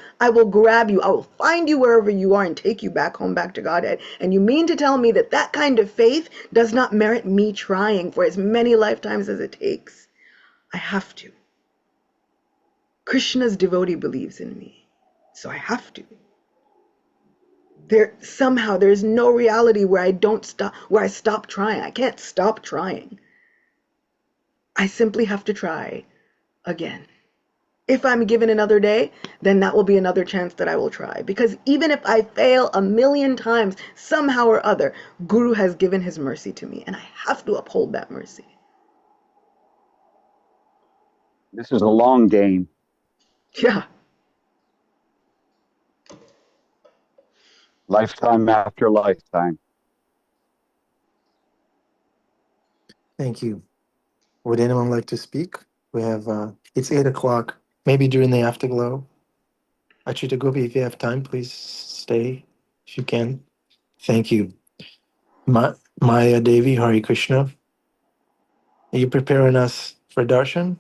grab you. I will find you wherever you are and take you back home, back to Godhead. And you mean to tell me that that kind of faith does not merit me trying for as many lifetimes as it takes? I have to. Krishna's devotee believes in me, so I have to. There's no reality where I stop trying. I can't stop trying. I simply have to try again. If I'm given another day, then that will be another chance that I will try. Because even if I fail 1,000,000 times, somehow or other, Guru has given his mercy to me, and I have to uphold that mercy. This is a long game. Yeah. Lifetime after lifetime. Thank you. Would anyone like to speak? We have it's 8 o'clock. Maybe during the afterglow. Acyuta Gopi, if you have time, please stay if you can. Thank you. Maya Devi, Hari Krishna. Are you preparing us for darshan?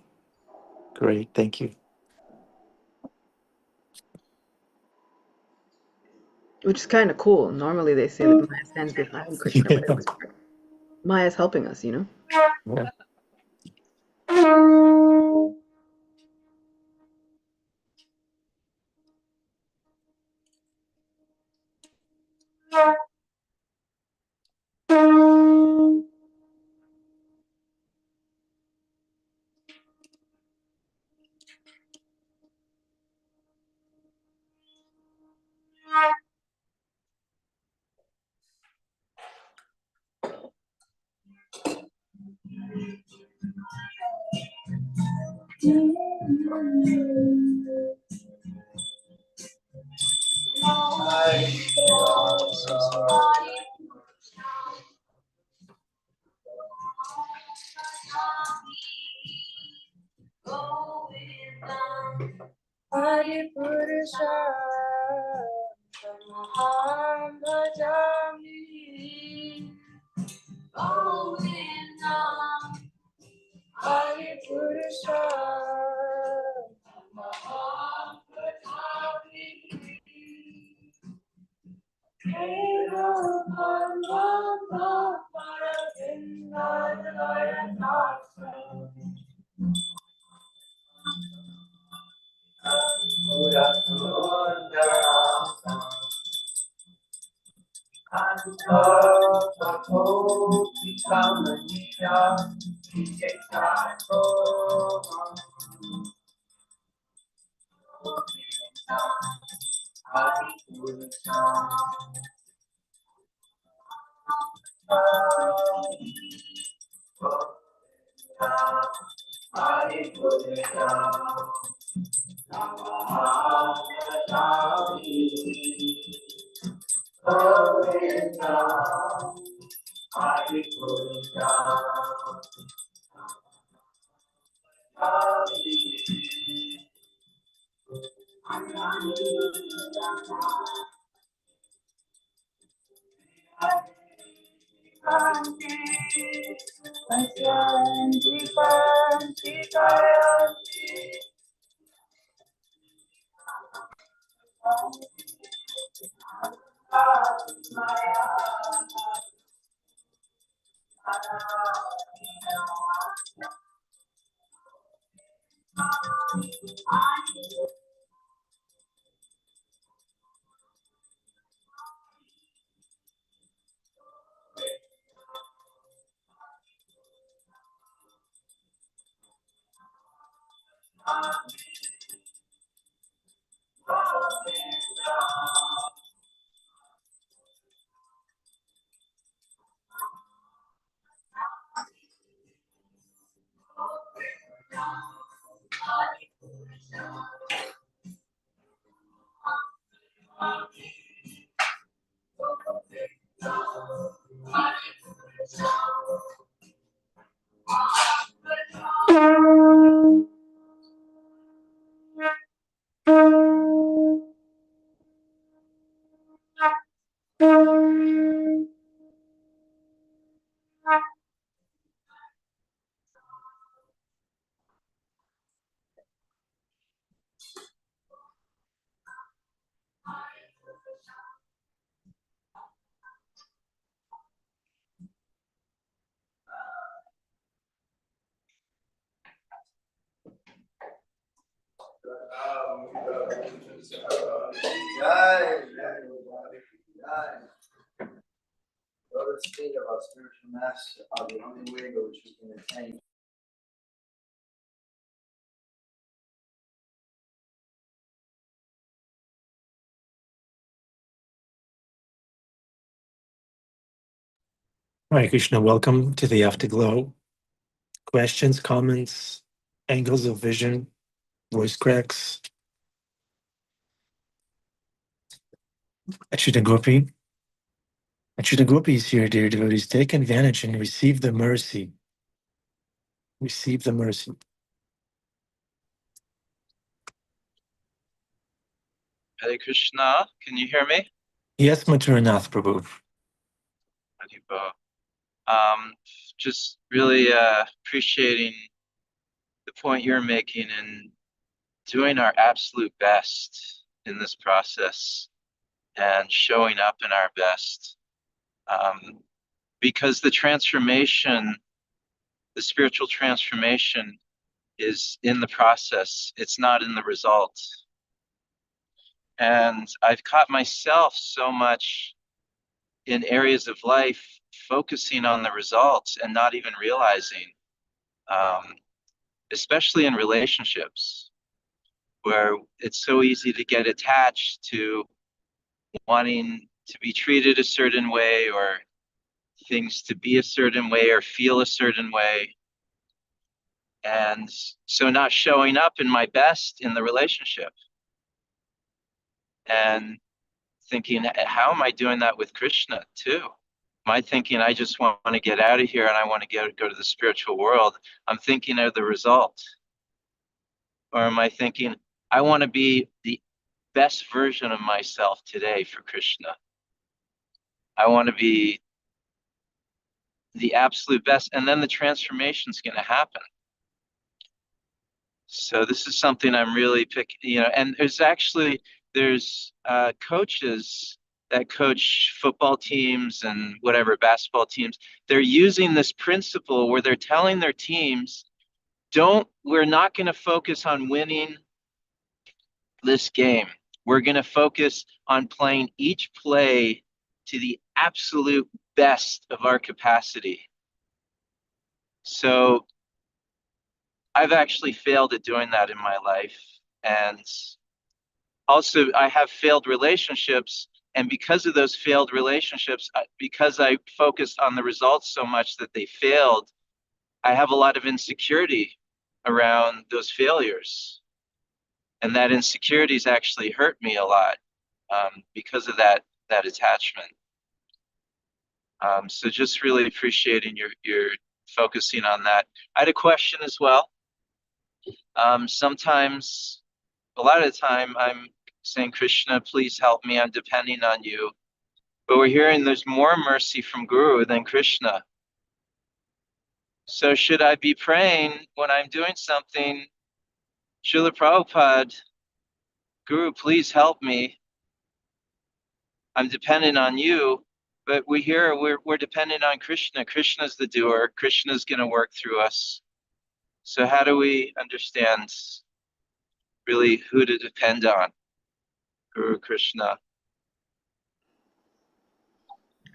Great, thank you. Which is kind of cool. Normally they say that Maya stands behind Krishna, but it looks like Maya's helping us, you know? Yeah. Adipurusha Tamaham Bhajami Govinda Adipurusha Tamaham Bhajami Kero Bhagavatam Class. The state of our spiritual master are the only way by which we can attain. Hare Krishna, welcome to the Afterglow. Questions, comments, angles of vision, voice cracks. Acyuta Gopi. Acyuta Gopi is here, dear devotees. Take advantage and receive the mercy. Receive the mercy. Hare Krishna, can you hear me? Yes, Maturanath Prabhu. Haribo. Just really appreciating the point you're making and doing our absolute best in this process and showing up in our best. Because the transformation, the spiritual transformation is in the process. It's not in the result. And I've caught myself so much in areas of life focusing on the results and not even realizing, especially in relationships, where it's so easy to get attached to wanting to be treated a certain way or things to be a certain way or feel a certain way. And so not showing up in my best in the relationship and thinking, how am I doing that with Krishna too? Am I thinking I just want to get out of here and I want to go to the spiritual world? I'm thinking of the result. Or am I thinking, I want to be the best version of myself today for Krishna. I want to be the absolute best, and then the transformation is going to happen. So this is something I'm really picking, and there's coaches that coach football teams and whatever basketball teams. They're using this principle where they're telling their teams, we're not going to focus on winning this game. We're going to focus on playing each play to the absolute best of our capacity. So I've actually failed at doing that in my life. And also, I have failed relationships. And because of those failed relationships, because I focused on the results so much that they failed, I have a lot of insecurity around those failures. And that insecurities actually hurt me a lot because of that attachment. So just really appreciating your focusing on that. I had a question as well. Sometimes, a lot of the time, I'm saying, Krishna, please help me. I'm depending on you. But we're hearing there's more mercy from Guru than Krishna. So should I be praying when I'm doing something, Srila Prabhupada, Guru, please help me. I'm dependent on you. But we're dependent on Krishna. Krishna's the doer. Krishna's going to work through us. So how do we understand really who to depend on? Guru, Krishna.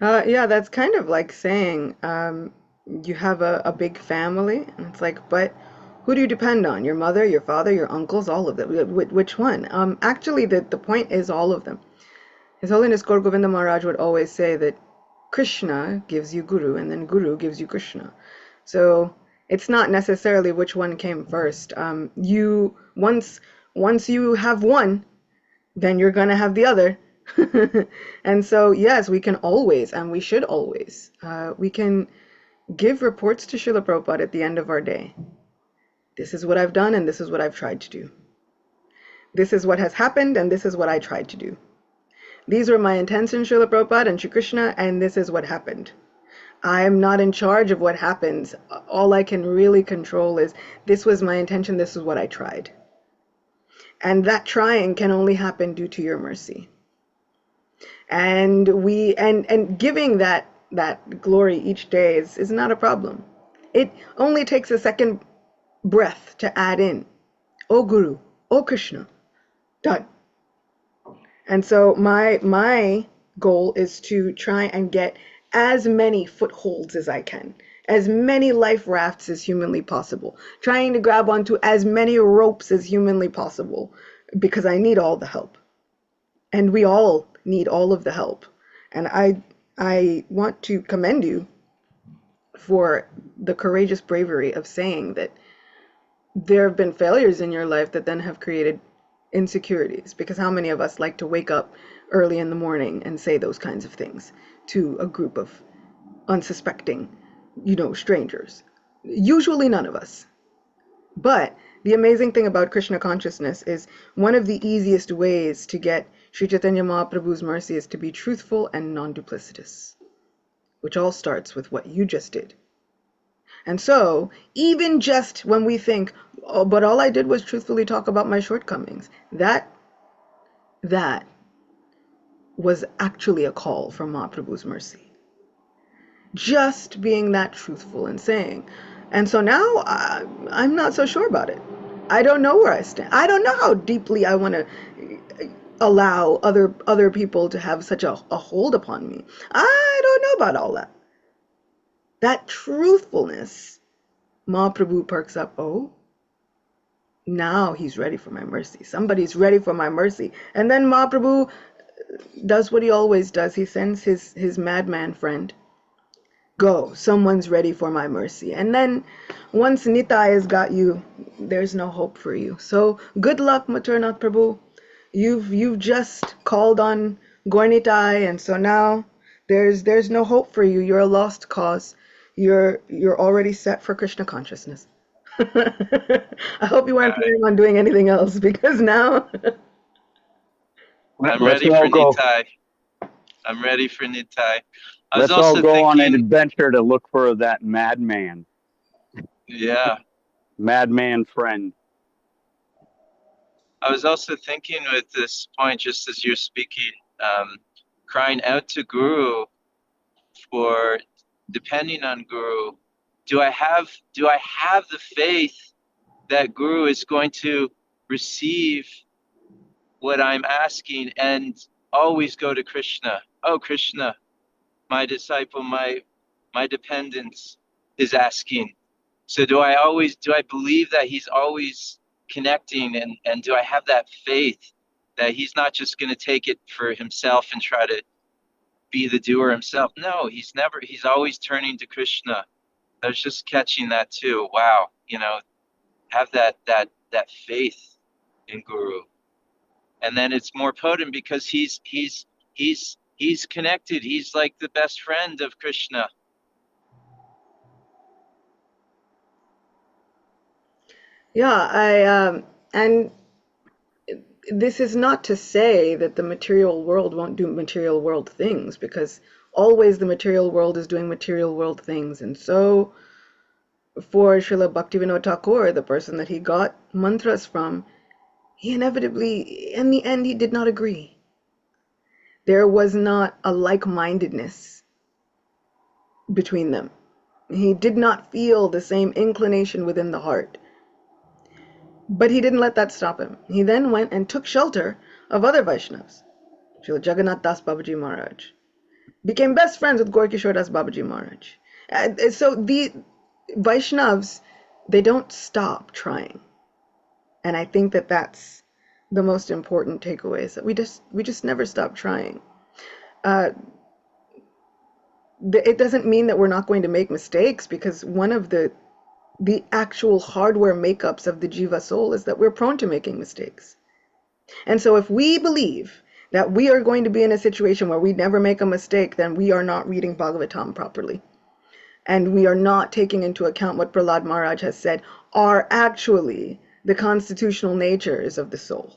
Yeah, that's kind of like saying you have a big family, and it's like, but who do you depend on? Your mother, your father, your uncles, all of them. Which one? Actually, the point is all of them. His Holiness Gaur Govinda Maharaj would always say that Krishna gives you Guru, and then Guru gives you Krishna. So it's not necessarily which one came first. Once you have one, then you're gonna have the other. And so, yes, we can always, and we should always, we can give reports to Srila Prabhupada at the end of our day. This is what I've done, and this is what I've tried to do. This is what has happened, and this is what I tried to do. These were my intentions, Srila Prabhupada and Shri Krishna, and this is what happened. I am not in charge of what happens. All I can really control is, this was my intention, this is what I tried. And that trying can only happen due to your mercy. And giving that glory each day is not a problem. It only takes a second breath to add in, "Oh Guru, oh Krishna," done. And so my goal is to try and get as many footholds as I can, as many life rafts as humanly possible, trying to grab onto as many ropes as humanly possible, because I need all the help. And we all need all of the help. And I want to commend you for the courageous bravery of saying that there have been failures in your life that then have created insecurities. Because how many of us like to wake up early in the morning and say those kinds of things to a group of unsuspecting, strangers? Usually none of us. But the amazing thing about Krishna consciousness is one of the easiest ways to get Sri Chaitanya Mahaprabhu's mercy is to be truthful and non-duplicitous, which all starts with what you just did. And so, even just when we think, oh, but all I did was truthfully talk about my shortcomings, that was actually a call from Mahaprabhu's mercy. Just being that truthful and saying. And so now I'm not so sure about it. I don't know where I stand. I don't know how deeply I want to allow other people to have such a hold upon me. I don't know about all that. That truthfulness, Mahaprabhu perks up. Oh, now he's ready for my mercy. Somebody's ready for my mercy. And then Mahaprabhu does what he always does. He sends his madman friend. Go, someone's ready for my mercy. And then once Nitai has got you, there's no hope for you. So good luck, Maturnath Prabhu. You've just called on Gaur-Nitai, and so now there's no hope for you. You're a lost cause. You're already set for Krishna consciousness. I hope you weren't planning on doing anything else, because now I'm Let's ready all for go. Nitai. I'm ready for Nitai. I was Let's all also go on an thinking, adventure to look for that madman friend. I was also thinking with this point, just as you're speaking, crying out to Guru for depending on Guru. Do I have the faith that Guru is going to receive what I'm asking and always go to Krishna? Oh, Krishna, my disciple, my dependent is asking. So do I believe that he's always connecting, and do I have that faith that he's not just going to take it for himself and try to be the doer himself? No, he's always turning to Krishna. I was just catching that too. Wow, have that faith in Guru. And then it's more potent because he's connected. He's like the best friend of Krishna. yeah, and this is not to say that the material world won't do material world things, because always the material world is doing material world things. And so for Srila Bhaktivinoda Thakur, the person that he got mantras from, he inevitably, in the end, he did not agree. There was not a like-mindedness between them. He did not feel the same inclination within the heart. But he didn't let that stop him. He then went and took shelter of other Vaishnavas. Srila Jagannath Das Babaji Maharaj became best friends with Gorkishore Das Babaji Maharaj. So the Vaishnavas, they don't stop trying. And I think that that's the most important takeaway, is that we just never stop trying. It doesn't mean that we're not going to make mistakes, because one of the actual hardware makeups of the Jiva soul is that we're prone to making mistakes. And so if we believe that we are going to be in a situation where we never make a mistake, then we are not reading Bhagavatam properly. And we are not taking into account what Prahlad Maharaj has said are actually the constitutional natures of the soul.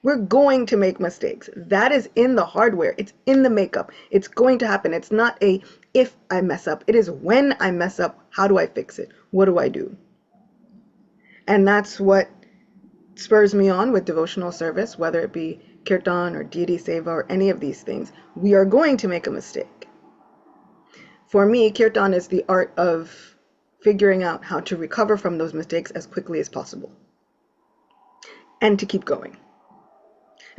We're going to make mistakes. That is in the hardware. It's in the makeup. It's going to happen. It's not a if I mess up. It is when I mess up, how do I fix it? What do I do? And that's what spurs me on with devotional service, whether it be kirtan or deity seva or any of these things. We are going to make a mistake. For me, kirtan is the art of figuring out how to recover from those mistakes as quickly as possible and to keep going.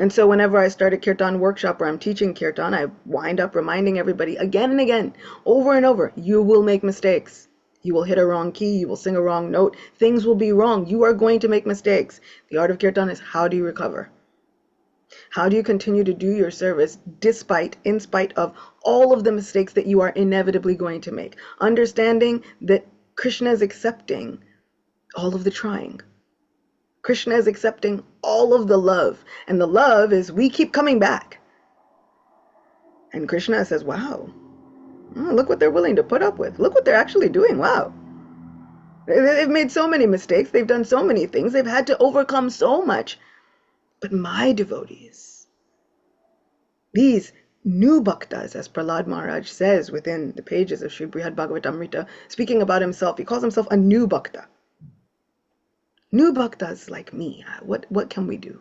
And so whenever I start a kirtan workshop or I'm teaching kirtan, I wind up reminding everybody again and again, over and over, you will make mistakes. You will hit a wrong key, you will sing a wrong note, things will be wrong. You are going to make mistakes. The art of kirtan is, how do you recover? How do you continue to do your service in spite of all of the mistakes that you are inevitably going to make? Understanding that Krishna is accepting all of the trying. Krishna is accepting all of the love. And the love is, we keep coming back. And Krishna says, wow, look what they're willing to put up with. Look what they're actually doing. Wow. They've made so many mistakes. They've done so many things. They've had to overcome so much. But my devotees, these new bhaktas, as Prahlad Maharaj says within the pages of Sri Brihad Bhagavatamrita, speaking about himself, he calls himself a new bhakta. New bhaktas like me, what can we do?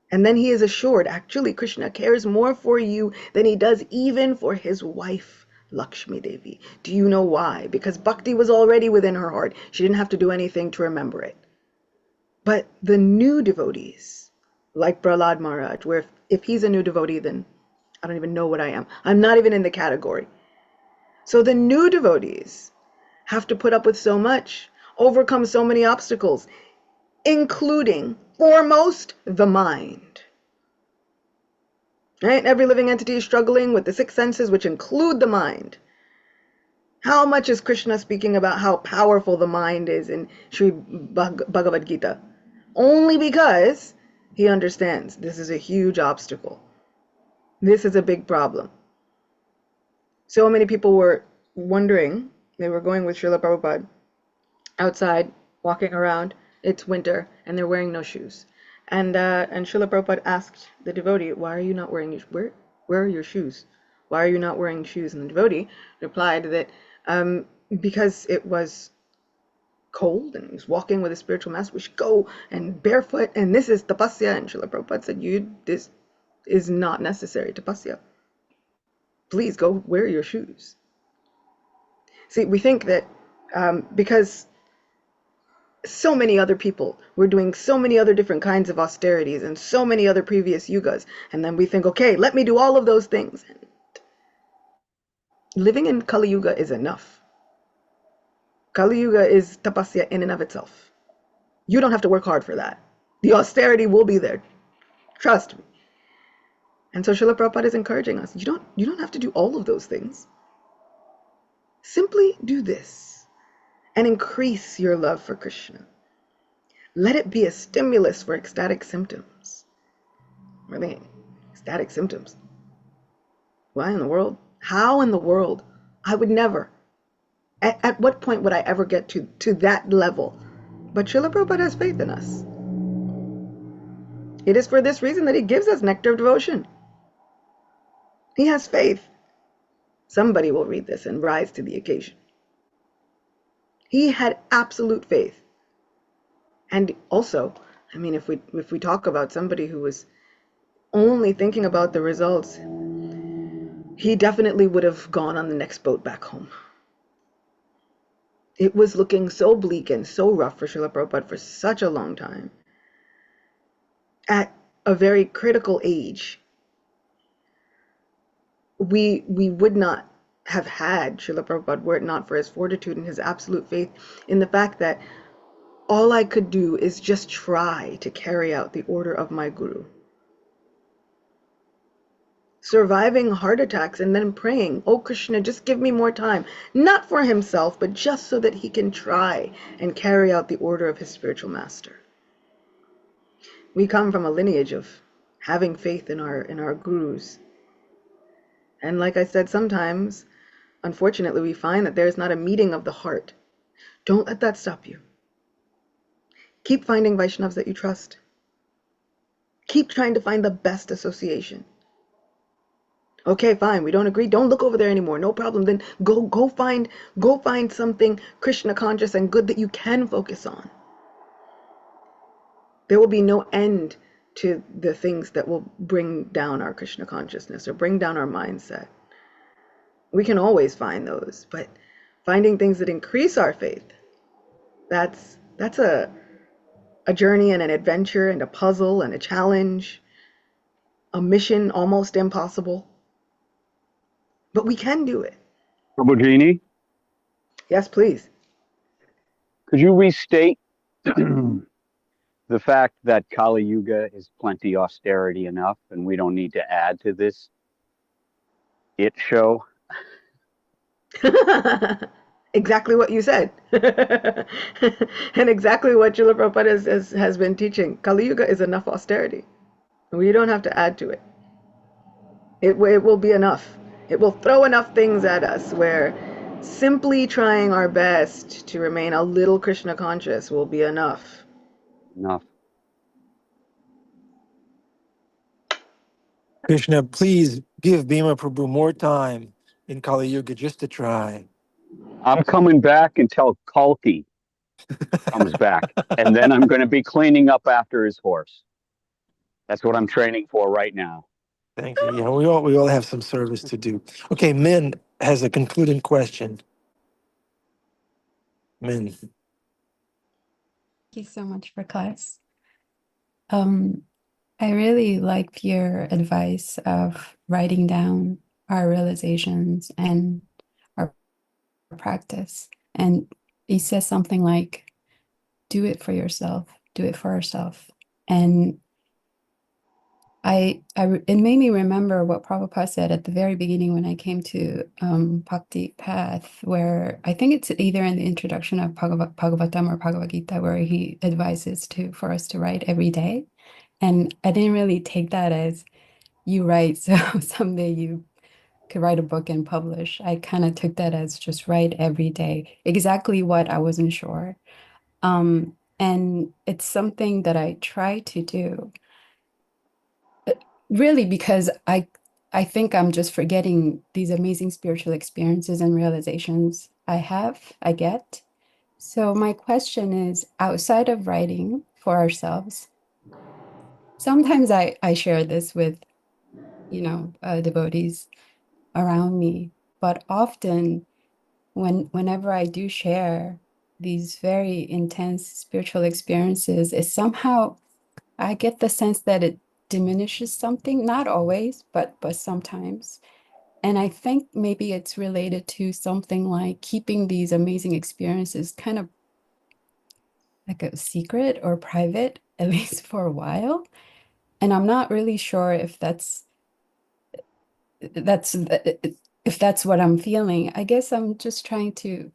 And then he is assured, actually, Krishna cares more for you than he does even for his wife, Lakshmi Devi. Do you know why? Because bhakti was already within her heart. She didn't have to do anything to remember it. But the new devotees, like Prahlad Maharaj, where if he's a new devotee, then I don't even know what I am. I'm not even in the category. So the new devotees have to put up with so much, overcome so many obstacles, including, foremost, the mind. Right? Every living entity is struggling with the six senses, which include the mind. How much is Krishna speaking about how powerful the mind is in Sri Bhagavad Gita? Only because he understands this is a huge obstacle. This is a big problem. So many people were wondering, they were going with Srila Prabhupada, outside, walking around. It's winter, and they're wearing no shoes. And Srila Prabhupada asked the devotee, "Why are you not wearing your where are your shoes? Why are you not wearing shoes?" And the devotee replied that because it was cold and he was walking with a spiritual master, we should go and barefoot, and this is tapasya. And Srila Prabhupada said, this is not necessary tapasya. Please go wear your shoes. See, we think that because so many other people were doing so many other different kinds of austerities and so many other previous yugas, and then we think, okay, let me do all of those things. Living in Kali Yuga is enough. Kali Yuga is tapasya in and of itself. You don't have to work hard for that. The austerity will be there. Trust me. And so Srila Prabhupada is encouraging us. You don't have to do all of those things. Simply do this and increase your love for Krishna. Let it be a stimulus for ecstatic symptoms. Really, ecstatic symptoms. Why in the world? How in the world? I would never. At what point would I ever get to that level? But Srila Prabhupada has faith in us. It is for this reason that he gives us nectar of devotion. He has faith. Somebody will read this and rise to the occasion. He had absolute faith. And also, I mean, if we talk about somebody who was only thinking about the results, he definitely would have gone on the next boat back home. It was looking so bleak and so rough for Srila Prabhupada for such a long time. At a very critical age, we would not have had Srila Prabhupada were it not for his fortitude and his absolute faith in the fact that all I could do is just try to carry out the order of my guru. Surviving heart attacks and then praying, "Oh Krishna, just give me more time." Not for himself, but just so that he can try and carry out the order of his spiritual master. We come from a lineage of having faith in our gurus. And like I said, sometimes, unfortunately, we find that there is not a meeting of the heart. Don't let that stop you. Keep finding Vaishnavas that you trust. Keep trying to find the best association. Okay, fine, we don't agree. Don't look over there anymore. No problem. Then go find something Krishna conscious and good that you can focus on. There will be no end to the things that will bring down our Krishna consciousness or bring down our mindset. We can always find those, but finding things that increase our faith, that's a journey and an adventure and a puzzle and a challenge, a mission almost impossible. But we can do it. Prabhujini, Yes, please. could you restate the fact that Kali Yuga is plenty austerity enough and we don't need to add to this it show? Exactly what you said. And exactly what Srila Prabhupada has been teaching. Kali Yuga is enough austerity. We don't have to add to it. It will be enough. It will throw enough things at us where simply trying our best to remain a little Krishna conscious will be enough. Enough. Krishna, please give Bhima Prabhu more time in Kali Yuga just to try. I'm coming back until Kalki comes back, and then I'm going to be cleaning up after his horse. That's what I'm training for right now. Thank you. Yeah, we all have some service to do. Okay, Min has a concluding question. Min. Thank you so much for class. I really like your advice of writing down our realizations and our practice. And he says something like, do it for yourself, do it for ourselves. And it made me remember what Prabhupada said at the very beginning when I came to Bhakti Path, where I think it's either in the introduction of Bhagavatam or Bhagavad Gita, where he advises for us to write every day. And I didn't really take that as you write, so someday you could write a book and publish. I kind of took that as just write every day. Exactly what I wasn't sure. And it's something that I try to do. Really, because I think I'm just forgetting these amazing spiritual experiences and realizations I get. So my question is, outside of writing for ourselves, sometimes I share this with, devotees around me, but often whenever I do share these very intense spiritual experiences, it somehow I get the sense that it diminishes something, not always, but sometimes. And I think maybe it's related to something like keeping these amazing experiences kind of like a secret or private, at least for a while. And I'm not really sure if that's if that's what I'm feeling. I guess I'm just trying to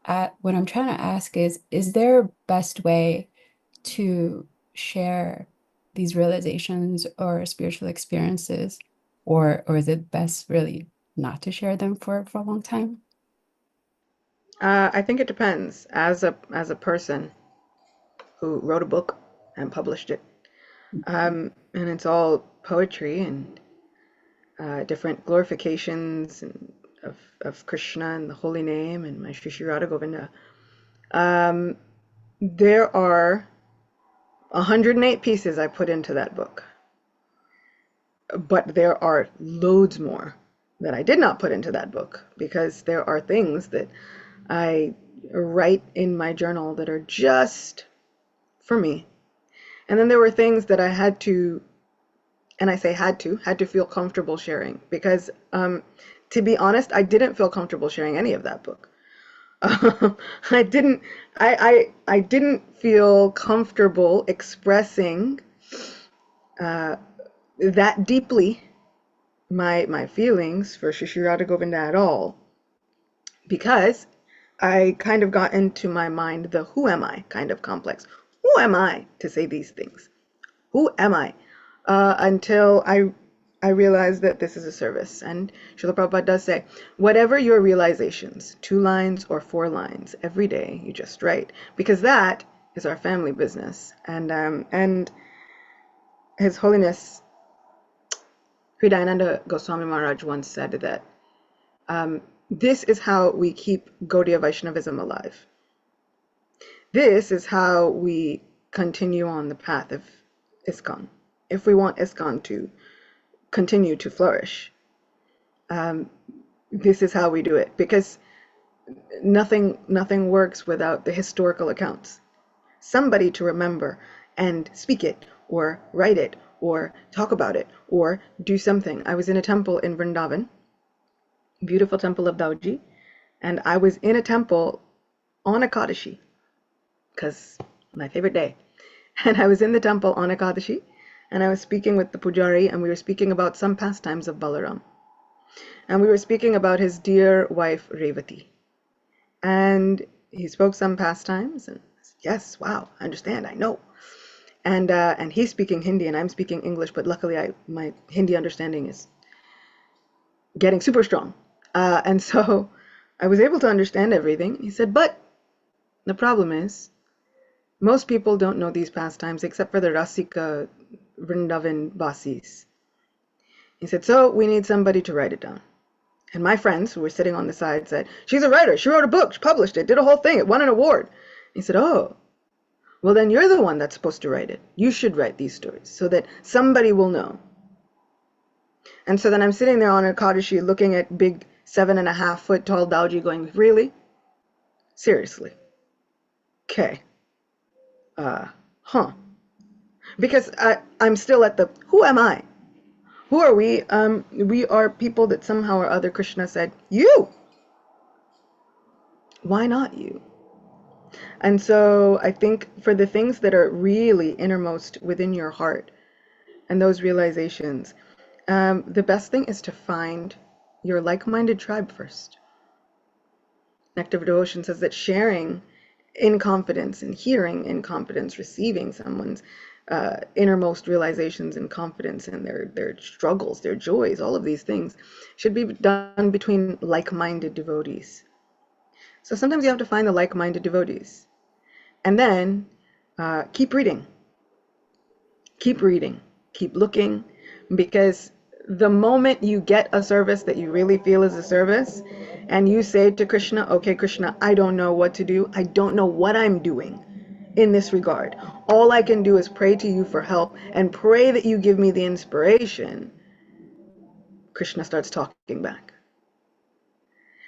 what I'm trying to ask is there a best way to share these realizations or spiritual experiences, or is it best really not to share them for a long time? I think it depends. As a person who wrote a book and published it, and it's all poetry and different glorifications and of Krishna and the holy name and my Shri Shri Radha Govinda. There are 108 pieces I put into that book, but there are loads more that I did not put into that book because there are things that I write in my journal that are just for me. And then there were things that I had to, and I say had to feel comfortable sharing because, to be honest, I didn't feel comfortable sharing any of that book. I didn't feel comfortable expressing that deeply my feelings for Shri Shri Radha Govinda at all, because I kind of got into my mind the who am I kind of complex. Who am I to say these things? Who am I? Until I realized that this is a service. And Srila Prabhupada does say, whatever your realizations, 2 lines or 4 lines, every day you just write, because that is our family business. And His Holiness Hridayananda Goswami Maharaj once said that this is how we keep Gaudiya Vaishnavism alive. This is how we continue on the path of ISKCON. If we want ISKCON to continue to flourish, this is how we do it, because nothing works without the historical accounts. Somebody to remember and speak it or write it or talk about it or do something. I was in a temple in Vrindavan, beautiful temple of Dauji, and I was in a temple on EKADASI, because my favorite day. And I was in the temple on EKADASI, and I was speaking with the pujari, and we were speaking about some pastimes of Balaram. And we were speaking about his dear wife, Revati. And he spoke some pastimes, and yes, wow, I understand, I know. And he's speaking Hindi, and I'm speaking English, but luckily my Hindi understanding is getting super strong. And so I was able to understand everything. He said, but the problem is, most people don't know these pastimes except for the Rasika Vrindavan Basis. He said, so we need somebody to write it down. And my friends who were sitting on the side said, she's a writer. She wrote a book. She published it. Did a whole thing. It won an award. He said, oh, well, then you're the one that's supposed to write it. You should write these stories so that somebody will know. And so then I'm sitting there on EKADASI looking at big 7.5 foot tall Dauji going, really? Seriously? Okay. Because I'm still at the, who am I? Who are we? We are people that somehow or other Krishna said, you! Why not you? And so I think for the things that are really innermost within your heart and those realizations, the best thing is to find your like-minded tribe first. Nectar of Devotion says that sharing in confidence and hearing in confidence, receiving someone's innermost realizations and confidence and their struggles, their joys, all of these things should be done between like-minded devotees. So sometimes you have to find the like-minded devotees. And then keep reading, keep looking, because the moment you get a service that you really feel is a service, and you say to Krishna, okay, Krishna, I don't know what to do. I don't know what I'm doing in this regard. All I can do is pray to you for help and pray that you give me the inspiration. Krishna starts talking back.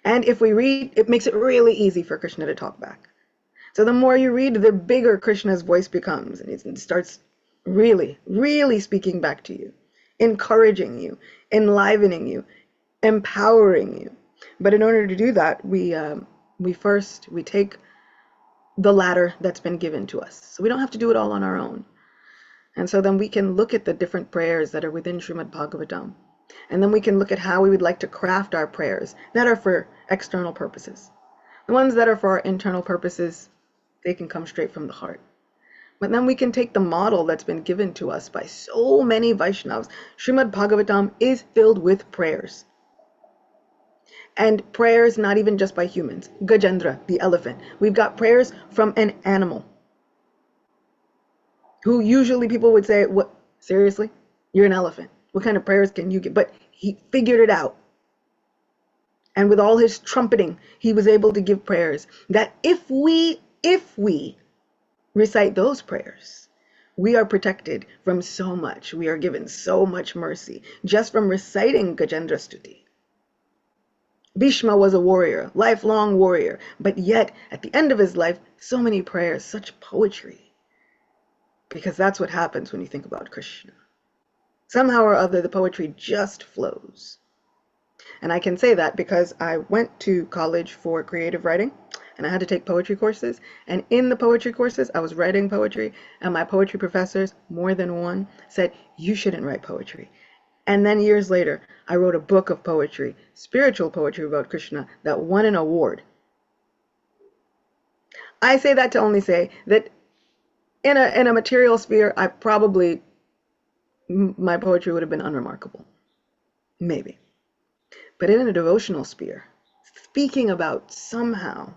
And if we read, it makes it really easy for Krishna to talk back. So the more you read, the bigger Krishna's voice becomes, and it starts really, really speaking back to you, encouraging you, enlivening you, empowering you. But in order to do that, we take the ladder that's been given to us. So we don't have to do it all on our own. And so then we can look at the different prayers that are within Srimad Bhagavatam. And then we can look at how we would like to craft our prayers that are for external purposes. The ones that are for our internal purposes, they can come straight from the heart. But then we can take the model that's been given to us by so many Vaishnavas. Srimad Bhagavatam is filled with prayers. And prayers not even just by humans. Gajendra, the elephant. We've got prayers from an animal, who usually people would say, "What? Seriously? You're an elephant. What kind of prayers can you get?" But he figured it out. And with all his trumpeting, he was able to give prayers that if we recite those prayers, we are protected from so much. We are given so much mercy just from reciting Gajendra Stuti. Bhishma was a warrior, lifelong warrior, but yet at the end of his life, so many prayers, such poetry. Because that's what happens when you think about Krishna. Somehow or other, the poetry just flows. And I can say that because I went to college for creative writing, and I had to take poetry courses. And in the poetry courses, I was writing poetry, and my poetry professors, more than one, said, "You shouldn't write poetry." And then years later, I wrote a book of poetry, spiritual poetry about Krishna, that won an award. I say that to only say that in a material sphere, my poetry would have been unremarkable. Maybe. But in a devotional sphere, speaking about somehow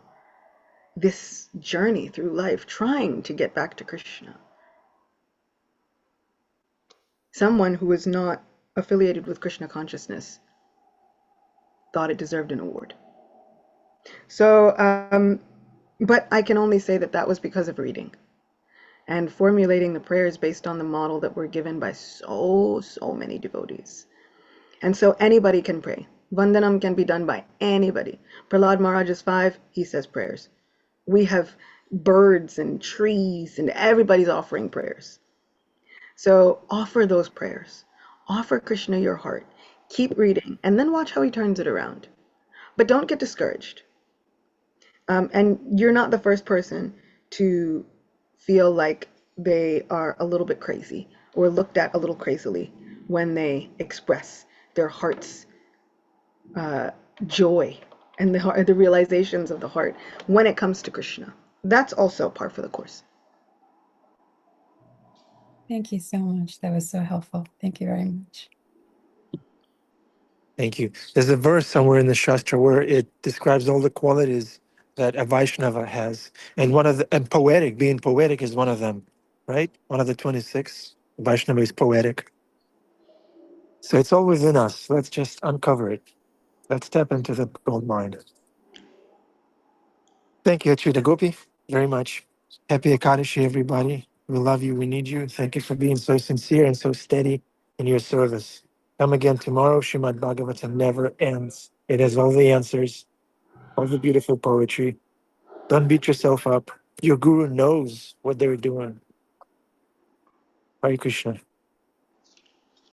this journey through life, trying to get back to Krishna, someone who was not affiliated with Krishna consciousness thought it deserved an award. So, but I can only say that was because of reading and formulating the prayers based on the model that were given by so many devotees. And so anybody can pray. Vandanam can be done by anybody. Prahlad Maharaj is 5, he says prayers. We have birds and trees, and everybody's offering prayers. So offer those prayers. Offer Krishna your heart. Keep reading, and then watch how he turns it around. But don't get discouraged. And you're not the first person to feel like they are a little bit crazy or looked at a little crazily when they express their heart's joy and the realizations of the heart when it comes to Krishna. That's also par for the course. Thank you so much. That was so helpful. Thank you very much. Thank you. There's a verse somewhere in the Shastra where it describes all the qualities that a Vaishnava has. And being poetic is one of them, right? One of the 26. Vaishnava is poetic. So it's all within us. Let's just uncover it. Let's step into the gold mine. Thank you, Acyuta Gopi, very much. Happy EKADASI, everybody. We love you. We need you. Thank you for being so sincere and so steady in your service. Come again tomorrow. Srimad Bhagavatam never ends. It has all the answers, all the beautiful poetry. Don't beat yourself up. Your guru knows what they're doing. Hare Krishna.